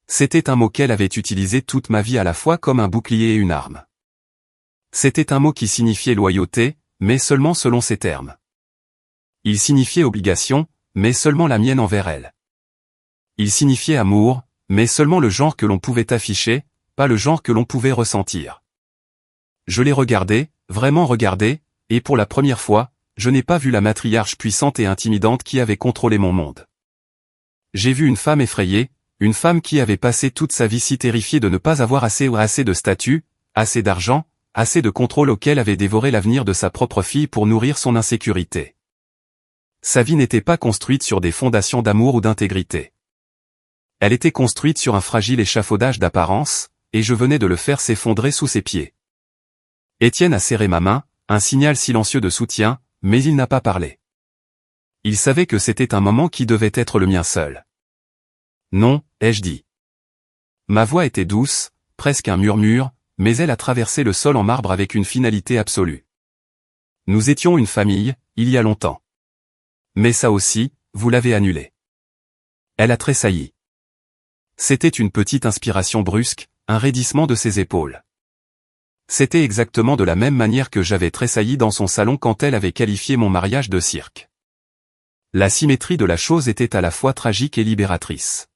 C'était un mot qu'elle avait utilisé toute ma vie à la fois comme un bouclier et une arme. C'était un mot qui signifiait loyauté, mais seulement selon ses termes. Il signifiait obligation, mais seulement la mienne envers elle. Il signifiait amour, mais seulement le genre que l'on pouvait afficher, pas le genre que l'on pouvait ressentir. Je l'ai regardé, vraiment regardé, et pour la première fois, je n'ai pas vu la matriarche puissante et intimidante qui avait contrôlé mon monde. J'ai vu une femme effrayée, une femme qui avait passé toute sa vie si terrifiée de ne pas avoir assez de statut, assez d'argent, assez de contrôle auquel avait dévoré l'avenir de sa propre fille pour nourrir son insécurité. Sa vie n'était pas construite sur des fondations d'amour ou d'intégrité. Elle était construite sur un fragile échafaudage d'apparence, et je venais de le faire s'effondrer sous ses pieds. Étienne a serré ma main, un signal silencieux de soutien, mais il n'a pas parlé. Il savait que c'était un moment qui devait être le mien seul. Non, ai-je dit. Ma voix était douce, presque un murmure, mais elle a traversé le sol en marbre avec une finalité absolue. Nous étions une famille, il y a longtemps. Mais ça aussi, vous l'avez annulé. Elle a tressailli. C'était une petite inspiration brusque, un raidissement de ses épaules. C'était exactement de la même manière que j'avais tressailli dans son salon quand elle avait qualifié mon mariage de cirque. La symétrie de la chose était à la fois tragique et libératrice.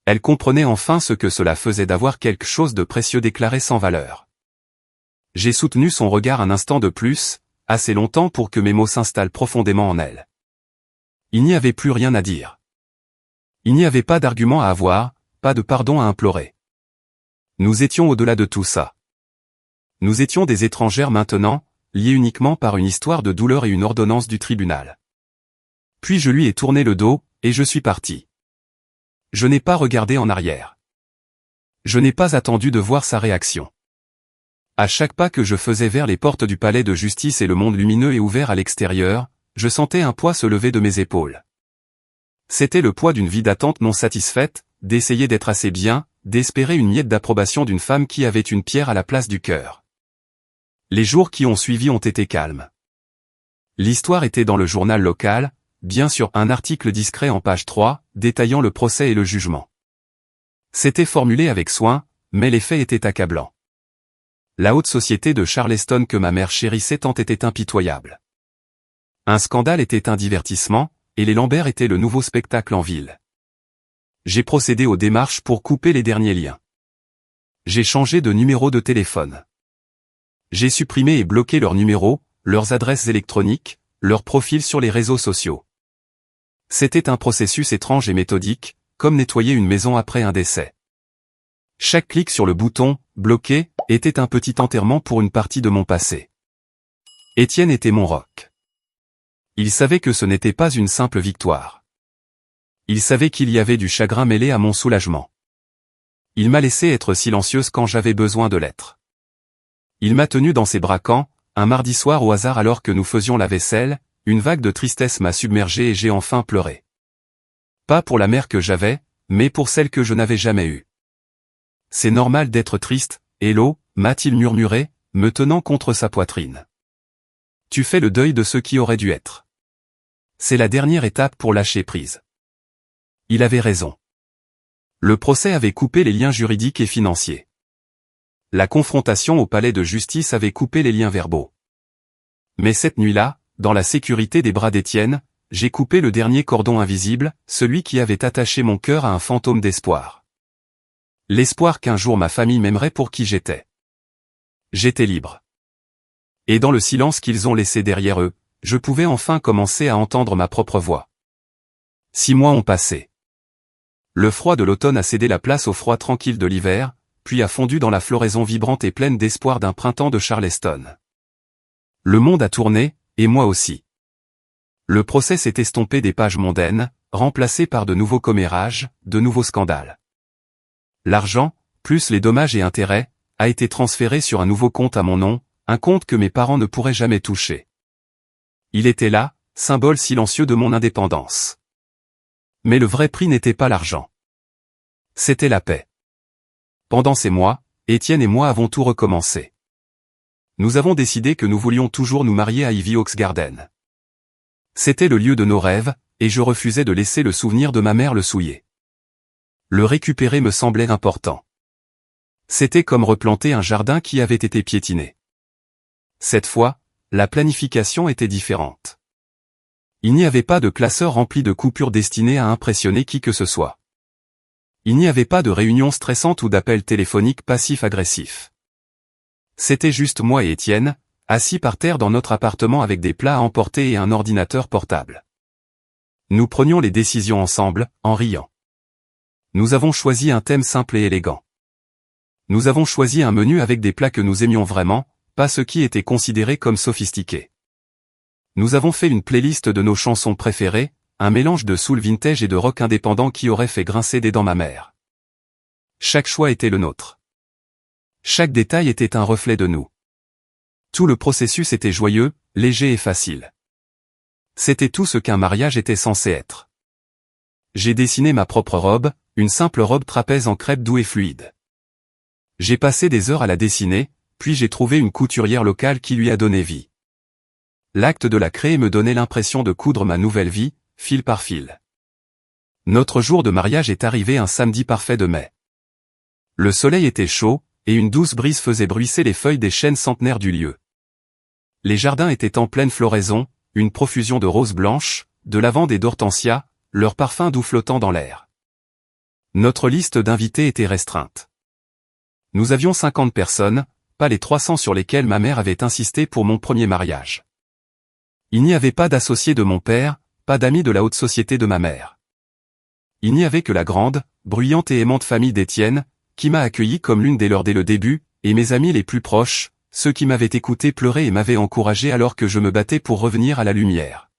Elle comprenait enfin ce que cela faisait d'avoir quelque chose de précieux déclaré sans valeur. J'ai soutenu son regard un instant de plus, assez longtemps pour que mes mots s'installent profondément en elle. Il n'y avait plus rien à dire. Il n'y avait pas d'argument à avoir, pas de pardon à implorer. Nous étions au-delà de tout ça. Nous étions des étrangères maintenant, liées uniquement par une histoire de douleur et une ordonnance du tribunal. Puis je lui ai tourné le dos, et je suis parti. Je n'ai pas regardé en arrière. Je n'ai pas attendu de voir sa réaction. À chaque pas que je faisais vers les portes du palais de justice et le monde lumineux et ouvert à l'extérieur, je sentais un poids se lever de mes épaules. C'était le poids d'une vie d'attente non satisfaite, d'essayer d'être assez bien, d'espérer une miette d'approbation d'une femme qui avait une pierre à la place du cœur. Les jours qui ont suivi ont été calmes. L'histoire était dans le journal local, bien sûr un article discret en page 3, détaillant le procès et le jugement. C'était formulé avec soin, mais les faits étaient accablants. La haute société de Charleston que ma mère chérissait tant était impitoyable. Un scandale était un divertissement, et les Lambert étaient le nouveau spectacle en ville. J'ai procédé aux démarches pour couper les derniers liens. J'ai changé de numéro de téléphone. J'ai supprimé et bloqué leurs numéros, leurs adresses électroniques, leur profil sur les réseaux sociaux. C'était un processus étrange et méthodique, comme nettoyer une maison après un décès. Chaque clic sur le bouton « Bloquer » était un petit enterrement pour une partie de mon passé. Étienne était mon roc. Il savait que ce n'était pas une simple victoire. Il savait qu'il y avait du chagrin mêlé à mon soulagement. Il m'a laissé être silencieuse quand j'avais besoin de l'être. Il m'a tenu dans ses bras quand, un mardi soir au hasard alors que nous faisions la vaisselle, une vague de tristesse m'a submergé et j'ai enfin pleuré. Pas pour la mère que j'avais, mais pour celle que je n'avais jamais eue. C'est normal d'être triste, Hello, m'a-t-il murmuré, me tenant contre sa poitrine. Tu fais le deuil de ce qui aurait dû être. C'est la dernière étape pour lâcher prise. Il avait raison. Le procès avait coupé les liens juridiques et financiers. La confrontation au palais de justice avait coupé les liens verbaux. Mais cette nuit-là, dans la sécurité des bras d'Étienne, j'ai coupé le dernier cordon invisible, celui qui avait attaché mon cœur à un fantôme d'espoir. L'espoir qu'un jour ma famille m'aimerait pour qui j'étais. J'étais libre. Et dans le silence qu'ils ont laissé derrière eux, je pouvais enfin commencer à entendre ma propre voix. 6 mois ont passé. Le froid de l'automne a cédé la place au froid tranquille de l'hiver, puis a fondu dans la floraison vibrante et pleine d'espoir d'un printemps de Charleston. Le monde a tourné, et moi aussi. Le procès s'est estompé des pages mondaines, remplacé par de nouveaux commérages, de nouveaux scandales. L'argent, plus les dommages et intérêts, a été transféré sur un nouveau compte à mon nom, un compte que mes parents ne pourraient jamais toucher. Il était là, symbole silencieux de mon indépendance. Mais le vrai prix n'était pas l'argent. C'était la paix. Pendant ces mois, Étienne et moi avons tout recommencé. Nous avons décidé que nous voulions toujours nous marier à Ivy Oaks Garden. C'était le lieu de nos rêves, et je refusais de laisser le souvenir de ma mère le souiller. Le récupérer me semblait important. C'était comme replanter un jardin qui avait été piétiné. Cette fois, la planification était différente. Il n'y avait pas de classeur rempli de coupures destinées à impressionner qui que ce soit. Il n'y avait pas de réunion stressante ou d'appels téléphoniques passifs-agressifs. C'était juste moi et Étienne, assis par terre dans notre appartement avec des plats à emporter et un ordinateur portable. Nous prenions les décisions ensemble, en riant. Nous avons choisi un thème simple et élégant. Nous avons choisi un menu avec des plats que nous aimions vraiment, pas ceux qui étaient considérés comme sophistiqués. Nous avons fait une playlist de nos chansons préférées, un mélange de soul vintage et de rock indépendant qui aurait fait grincer des dents ma mère. Chaque choix était le nôtre. Chaque détail était un reflet de nous. Tout le processus était joyeux, léger et facile. C'était tout ce qu'un mariage était censé être. J'ai dessiné ma propre robe, une simple robe trapèze en crêpe doux et fluide. J'ai passé des heures à la dessiner, puis j'ai trouvé une couturière locale qui lui a donné vie. L'acte de la créer me donnait l'impression de coudre ma nouvelle vie, fil par fil. Notre jour de mariage est arrivé un samedi parfait de mai. Le soleil était chaud, et une douce brise faisait bruisser les feuilles des chênes centenaires du lieu. Les jardins étaient en pleine floraison, une profusion de roses blanches, de lavande et d'hortensia, leur parfum doux flottant dans l'air. Notre liste d'invités était restreinte. Nous avions 50 personnes, pas les 300 sur lesquelles ma mère avait insisté pour mon premier mariage. Il n'y avait pas d'associés de mon père, pas d'amis de la haute société de ma mère. Il n'y avait que la grande, bruyante et aimante famille d'Étienne, qui m'a accueilli comme l'une des leurs dès le début, et mes amis les plus proches, ceux qui m'avaient écouté pleurer et m'avaient encouragé alors que je me battais pour revenir à la lumière.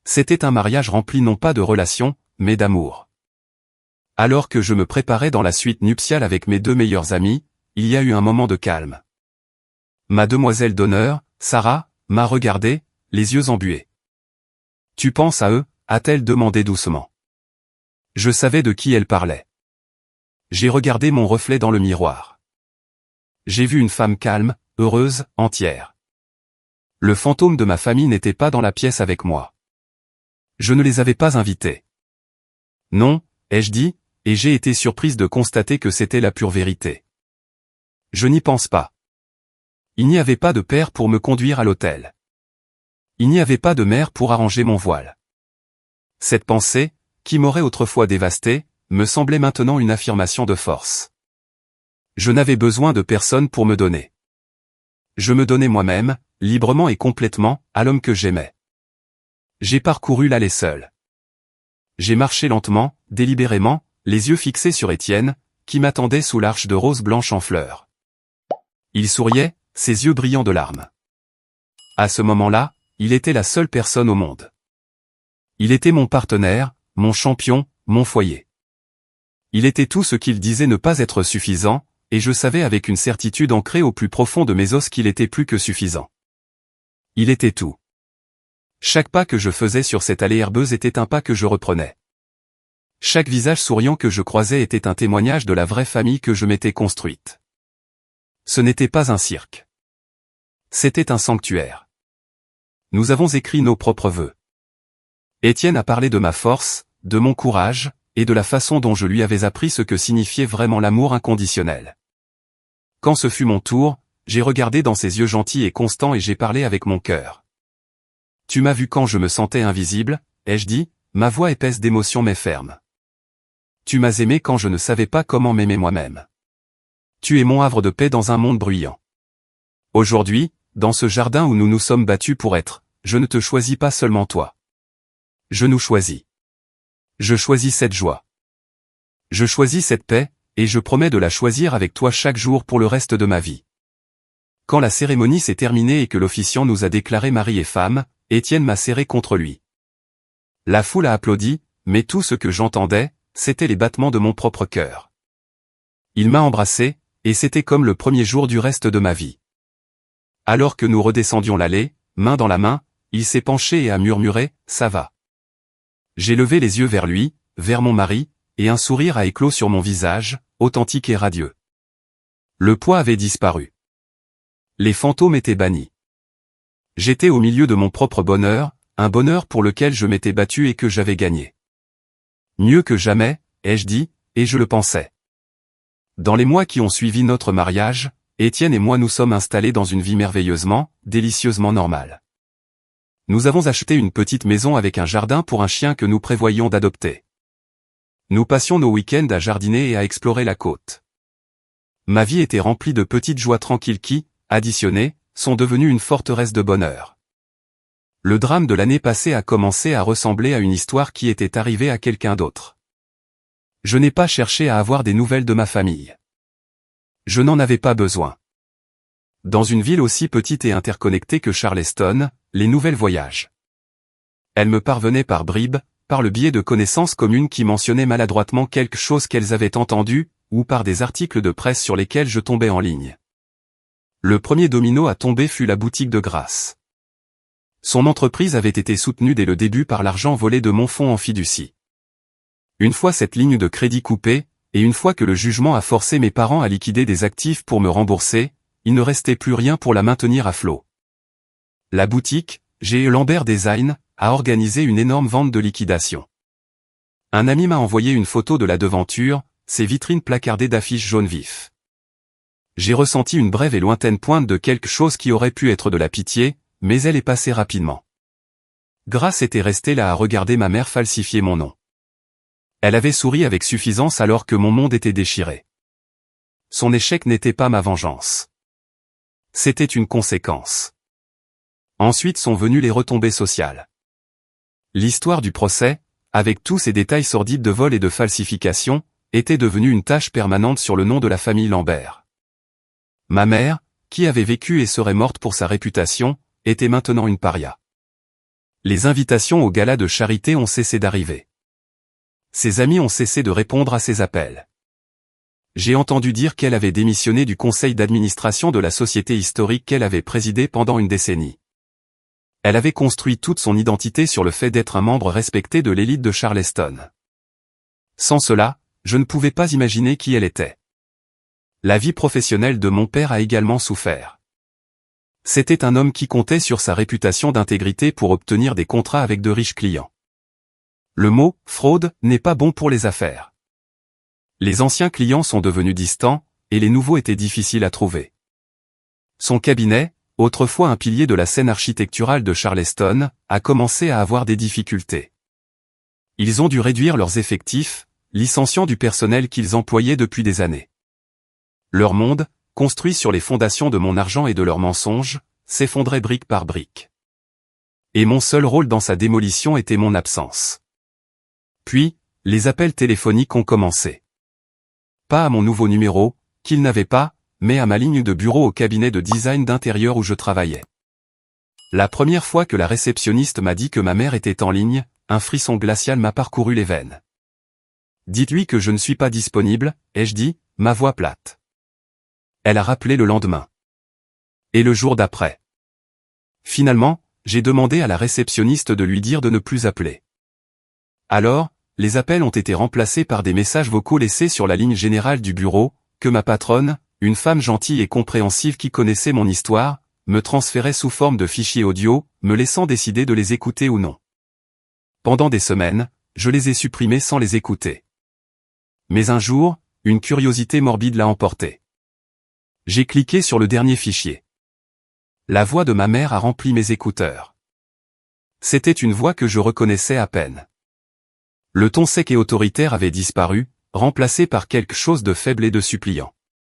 C'était un mariage rempli non pas de relations, mais d'amour. Alors que je me préparais dans la suite nuptiale avec mes 2 meilleurs amis, il y a eu un moment de calme. Ma demoiselle d'honneur, Sarah, m'a regardé, les yeux embués. « Tu penses à eux ?» a-t-elle demandé doucement. Je savais de qui elle parlait. J'ai regardé mon reflet dans le miroir. J'ai vu une femme calme, heureuse, entière. Le fantôme de ma famille n'était pas dans la pièce avec moi. Je ne les avais pas invités. Non, ai-je dit, et j'ai été surprise de constater que c'était la pure vérité. Je n'y pense pas. Il n'y avait pas de père pour me conduire à l'hôtel. Il n'y avait pas de mère pour arranger mon voile. Cette pensée, qui m'aurait autrefois dévasté, me semblait maintenant une affirmation de force. Je n'avais besoin de personne pour me donner. Je me donnais moi-même, librement et complètement, à l'homme que j'aimais. J'ai parcouru l'allée seul. J'ai marché lentement, délibérément, les yeux fixés sur Étienne, qui m'attendait sous l'arche de roses blanches en fleurs. Il souriait, ses yeux brillants de larmes. À ce moment-là, il était la seule personne au monde. Il était mon partenaire, mon champion, mon foyer. Il était tout ce qu'il disait ne pas être suffisant, et je savais avec une certitude ancrée au plus profond de mes os qu'il était plus que suffisant. Il était tout. Chaque pas que je faisais sur cette allée herbeuse était un pas que je reprenais. Chaque visage souriant que je croisais était un témoignage de la vraie famille que je m'étais construite. Ce n'était pas un cirque. C'était un sanctuaire. Nous avons écrit nos propres vœux. Étienne a parlé de ma force, de mon courage, et de la façon dont je lui avais appris ce que signifiait vraiment l'amour inconditionnel. Quand ce fut mon tour, j'ai regardé dans ses yeux gentils et constants et j'ai parlé avec mon cœur. Tu m'as vu quand je me sentais invisible, ai-je dit, ma voix épaisse d'émotion mais ferme. Tu m'as aimé quand je ne savais pas comment m'aimer moi-même. Tu es mon havre de paix dans un monde bruyant. Aujourd'hui, dans ce jardin où nous nous sommes battus pour être, je ne te choisis pas seulement toi. Je nous choisis. Je choisis cette joie. Je choisis cette paix, et je promets de la choisir avec toi chaque jour pour le reste de ma vie. Quand la cérémonie s'est terminée et que l'officiant nous a déclarés mari et femme, Étienne m'a serré contre lui. La foule a applaudi, mais tout ce que j'entendais, c'était les battements de mon propre cœur. Il m'a embrassé, et c'était comme le premier jour du reste de ma vie. Alors que nous redescendions l'allée, main dans la main, il s'est penché et a murmuré « ça va ». J'ai levé les yeux vers lui, vers mon mari, et un sourire a éclos sur mon visage, authentique et radieux. Le poids avait disparu. Les fantômes étaient bannis. J'étais au milieu de mon propre bonheur, un bonheur pour lequel je m'étais battu et que j'avais gagné. Mieux que jamais, ai-je dit, et je le pensais. Dans les mois qui ont suivi notre mariage, Étienne et moi nous sommes installés dans une vie merveilleusement, délicieusement normale. Nous avons acheté une petite maison avec un jardin pour un chien que nous prévoyions d'adopter. Nous passions nos week-ends à jardiner et à explorer la côte. Ma vie était remplie de petites joies tranquilles qui, additionnées, sont devenues une forteresse de bonheur. Le drame de l'année passée a commencé à ressembler à une histoire qui était arrivée à quelqu'un d'autre. Je n'ai pas cherché à avoir des nouvelles de ma famille. Je n'en avais pas besoin. Dans une ville aussi petite et interconnectée que Charleston, les nouvelles voyagent. Elles me parvenaient par bribes, par le biais de connaissances communes qui mentionnaient maladroitement quelque chose qu'elles avaient entendu, ou par des articles de presse sur lesquels je tombais en ligne. Le premier domino à tomber fut la boutique de Grace. Son entreprise avait été soutenue dès le début par l'argent volé de mon fonds en fiducie. Une fois cette ligne de crédit coupée, et une fois que le jugement a forcé mes parents à liquider des actifs pour me rembourser, il ne restait plus rien pour la maintenir à flot. La boutique, G.E. Lambert Design, a organisé une énorme vente de liquidation. Un ami m'a envoyé une photo de la devanture, ses vitrines placardées d'affiches jaune vif. J'ai ressenti une brève et lointaine pointe de quelque chose qui aurait pu être de la pitié, mais elle est passée rapidement. Grace était restée là à regarder ma mère falsifier mon nom. Elle avait souri avec suffisance alors que mon monde était déchiré. Son échec n'était pas ma vengeance. C'était une conséquence. Ensuite sont venues les retombées sociales. L'histoire du procès, avec tous ses détails sordides de vol et de falsification, était devenue une tâche permanente sur le nom de la famille Lambert. Ma mère, qui avait vécu et serait morte pour sa réputation, était maintenant une paria. Les invitations au gala de charité ont cessé d'arriver. Ses amis ont cessé de répondre à ses appels. J'ai entendu dire qu'elle avait démissionné du conseil d'administration de la société historique qu'elle avait présidée pendant une décennie. Elle avait construit toute son identité sur le fait d'être un membre respecté de l'élite de Charleston. Sans cela, je ne pouvais pas imaginer qui elle était. La vie professionnelle de mon père a également souffert. C'était un homme qui comptait sur sa réputation d'intégrité pour obtenir des contrats avec de riches clients. Le mot « fraude » n'est pas bon pour les affaires. Les anciens clients sont devenus distants, et les nouveaux étaient difficiles à trouver. Son cabinet, autrefois un pilier de la scène architecturale de Charleston, a commencé à avoir des difficultés. Ils ont dû réduire leurs effectifs, licenciant du personnel qu'ils employaient depuis des années. Leur monde, construit sur les fondations de mon argent et de leurs mensonges, s'effondrait brique par brique. Et mon seul rôle dans sa démolition était mon absence. Puis, les appels téléphoniques ont commencé. Pas à mon nouveau numéro, qu'il n'avait pas, mais à ma ligne de bureau au cabinet de design d'intérieur où je travaillais. La première fois que la réceptionniste m'a dit que ma mère était en ligne, un frisson glacial m'a parcouru les veines. « Dites-lui que je ne suis pas disponible », ai-je dit, ma voix plate. Elle a rappelé le lendemain. Et le jour d'après. Finalement, j'ai demandé à la réceptionniste de lui dire de ne plus appeler. Alors, les appels ont été remplacés par des messages vocaux laissés sur la ligne générale du bureau, que ma patronne, une femme gentille et compréhensive qui connaissait mon histoire, me transférait sous forme de fichiers audio, me laissant décider de les écouter ou non. Pendant des semaines, je les ai supprimés sans les écouter. Mais un jour, une curiosité morbide l'a emporté. J'ai cliqué sur le dernier fichier. La voix de ma mère a rempli mes écouteurs. C'était une voix que je reconnaissais à peine. Le ton sec et autoritaire avait disparu, remplacé par quelque chose de faible et de suppliant.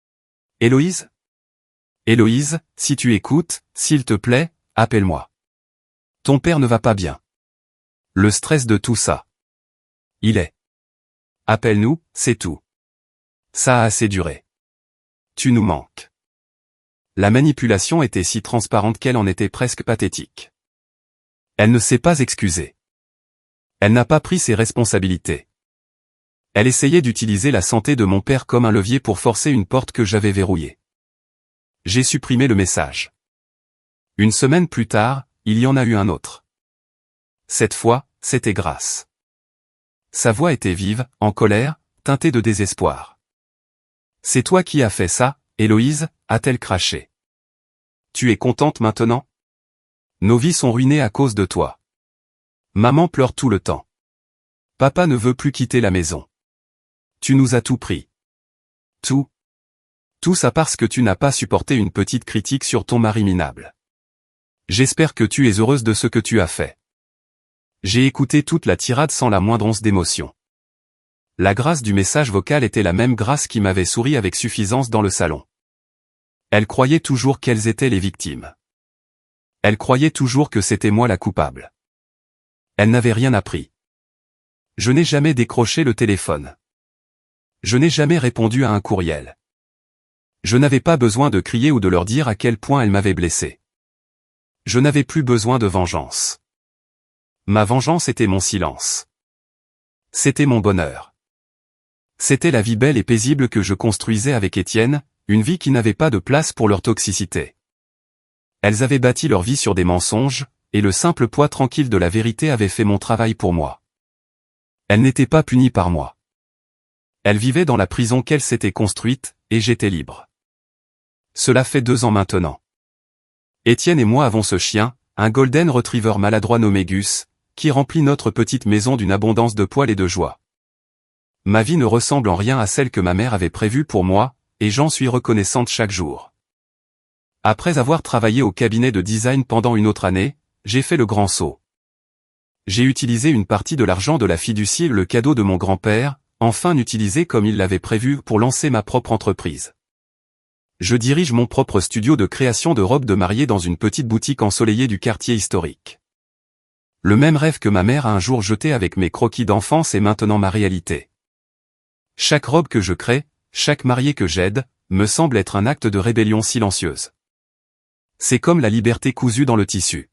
« Héloïse ? Héloïse, si tu écoutes, s'il te plaît, appelle-moi. Ton père ne va pas bien. Le stress de tout ça. Il est. Appelle-nous, c'est tout. Ça a assez duré. Tu nous manques. » La manipulation était si transparente qu'elle en était presque pathétique. Elle ne s'est pas excusée. Elle n'a pas pris ses responsabilités. Elle essayait d'utiliser la santé de mon père comme un levier pour forcer une porte que j'avais verrouillée. J'ai supprimé le message. Une semaine plus tard, il y en a eu un autre. Cette fois, c'était Grace. Sa voix était vive, en colère, teintée de désespoir. « C'est toi qui as fait ça, Héloïse » a-t-elle craché. « Tu es contente maintenant ? Nos vies sont ruinées à cause de toi. Maman pleure tout le temps. Papa ne veut plus quitter la maison. Tu nous as tout pris. Tout. Tout ça parce que tu n'as pas supporté une petite critique sur ton mari minable. J'espère que tu es heureuse de ce que tu as fait. » J'ai écouté toute la tirade sans la moindre once d'émotion. La Grace du message vocal était la même Grace qui m'avait souri avec suffisance dans le salon. Elle croyait toujours qu'elles étaient les victimes. Elle croyait toujours que c'était moi la coupable. Elle n'avait rien appris. Je n'ai jamais décroché le téléphone. Je n'ai jamais répondu à un courriel. Je n'avais pas besoin de crier ou de leur dire à quel point elle m'avait blessé. Je n'avais plus besoin de vengeance. Ma vengeance était mon silence. C'était mon bonheur. C'était la vie belle et paisible que je construisais avec Étienne, une vie qui n'avait pas de place pour leur toxicité. Elles avaient bâti leur vie sur des mensonges, et le simple poids tranquille de la vérité avait fait mon travail pour moi. Elles n'étaient pas punies par moi. Elles vivaient dans la prison qu'elles s'étaient construite, et j'étais libre. Cela fait 2 ans maintenant. Étienne et moi avons ce chien, un golden retriever maladroit nommé Gus, qui remplit notre petite maison d'une abondance de poils et de joie. Ma vie ne ressemble en rien à celle que ma mère avait prévue pour moi, et j'en suis reconnaissante chaque jour. Après avoir travaillé au cabinet de design pendant une autre année, j'ai fait le grand saut. J'ai utilisé une partie de l'argent de la fiducie, le cadeau de mon grand-père, enfin utilisé comme il l'avait prévu pour lancer ma propre entreprise. Je dirige mon propre studio de création de robes de mariée dans une petite boutique ensoleillée du quartier historique. Le même rêve que ma mère a un jour jeté avec mes croquis d'enfance est maintenant ma réalité. Chaque robe que je crée, chaque mariée que j'aide, me semble être un acte de rébellion silencieuse. C'est comme la liberté cousue dans le tissu.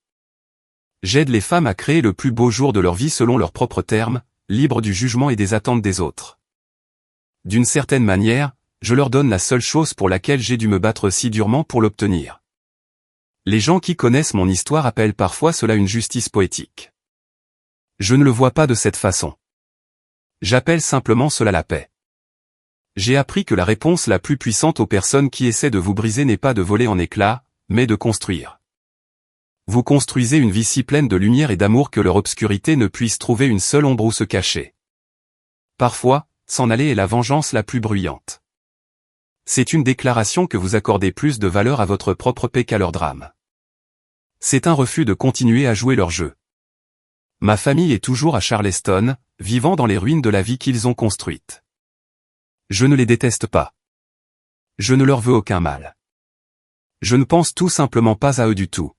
J'aide les femmes à créer le plus beau jour de leur vie selon leurs propres termes, libres du jugement et des attentes des autres. D'une certaine manière, je leur donne la seule chose pour laquelle j'ai dû me battre si durement pour l'obtenir. Les gens qui connaissent mon histoire appellent parfois cela une justice poétique. Je ne le vois pas de cette façon. J'appelle simplement cela la paix. J'ai appris que la réponse la plus puissante aux personnes qui essaient de vous briser n'est pas de voler en éclats, mais de construire. Vous construisez une vie si pleine de lumière et d'amour que leur obscurité ne puisse trouver une seule ombre où se cacher. Parfois, s'en aller est la vengeance la plus bruyante. C'est une déclaration que vous accordez plus de valeur à votre propre paix qu'à leur drame. C'est un refus de continuer à jouer leur jeu. Ma famille est toujours à Charleston, vivant dans les ruines de la vie qu'ils ont construite. Je ne les déteste pas. Je ne leur veux aucun mal. Je ne pense tout simplement pas à eux du tout.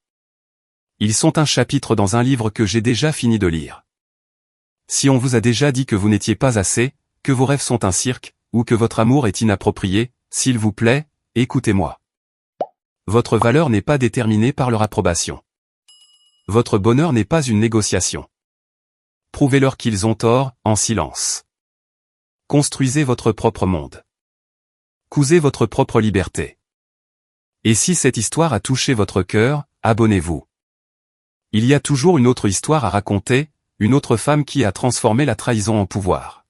Ils sont un chapitre dans un livre que j'ai déjà fini de lire. Si on vous a déjà dit que vous n'étiez pas assez, que vos rêves sont un cirque, ou que votre amour est inapproprié, s'il vous plaît, écoutez-moi. Votre valeur n'est pas déterminée par leur approbation. Votre bonheur n'est pas une négociation. Prouvez-leur qu'ils ont tort, en silence. Construisez votre propre monde. Cousez votre propre liberté. Et si cette histoire a touché votre cœur, abonnez-vous. Il y a toujours une autre histoire à raconter, une autre femme qui a transformé la trahison en pouvoir.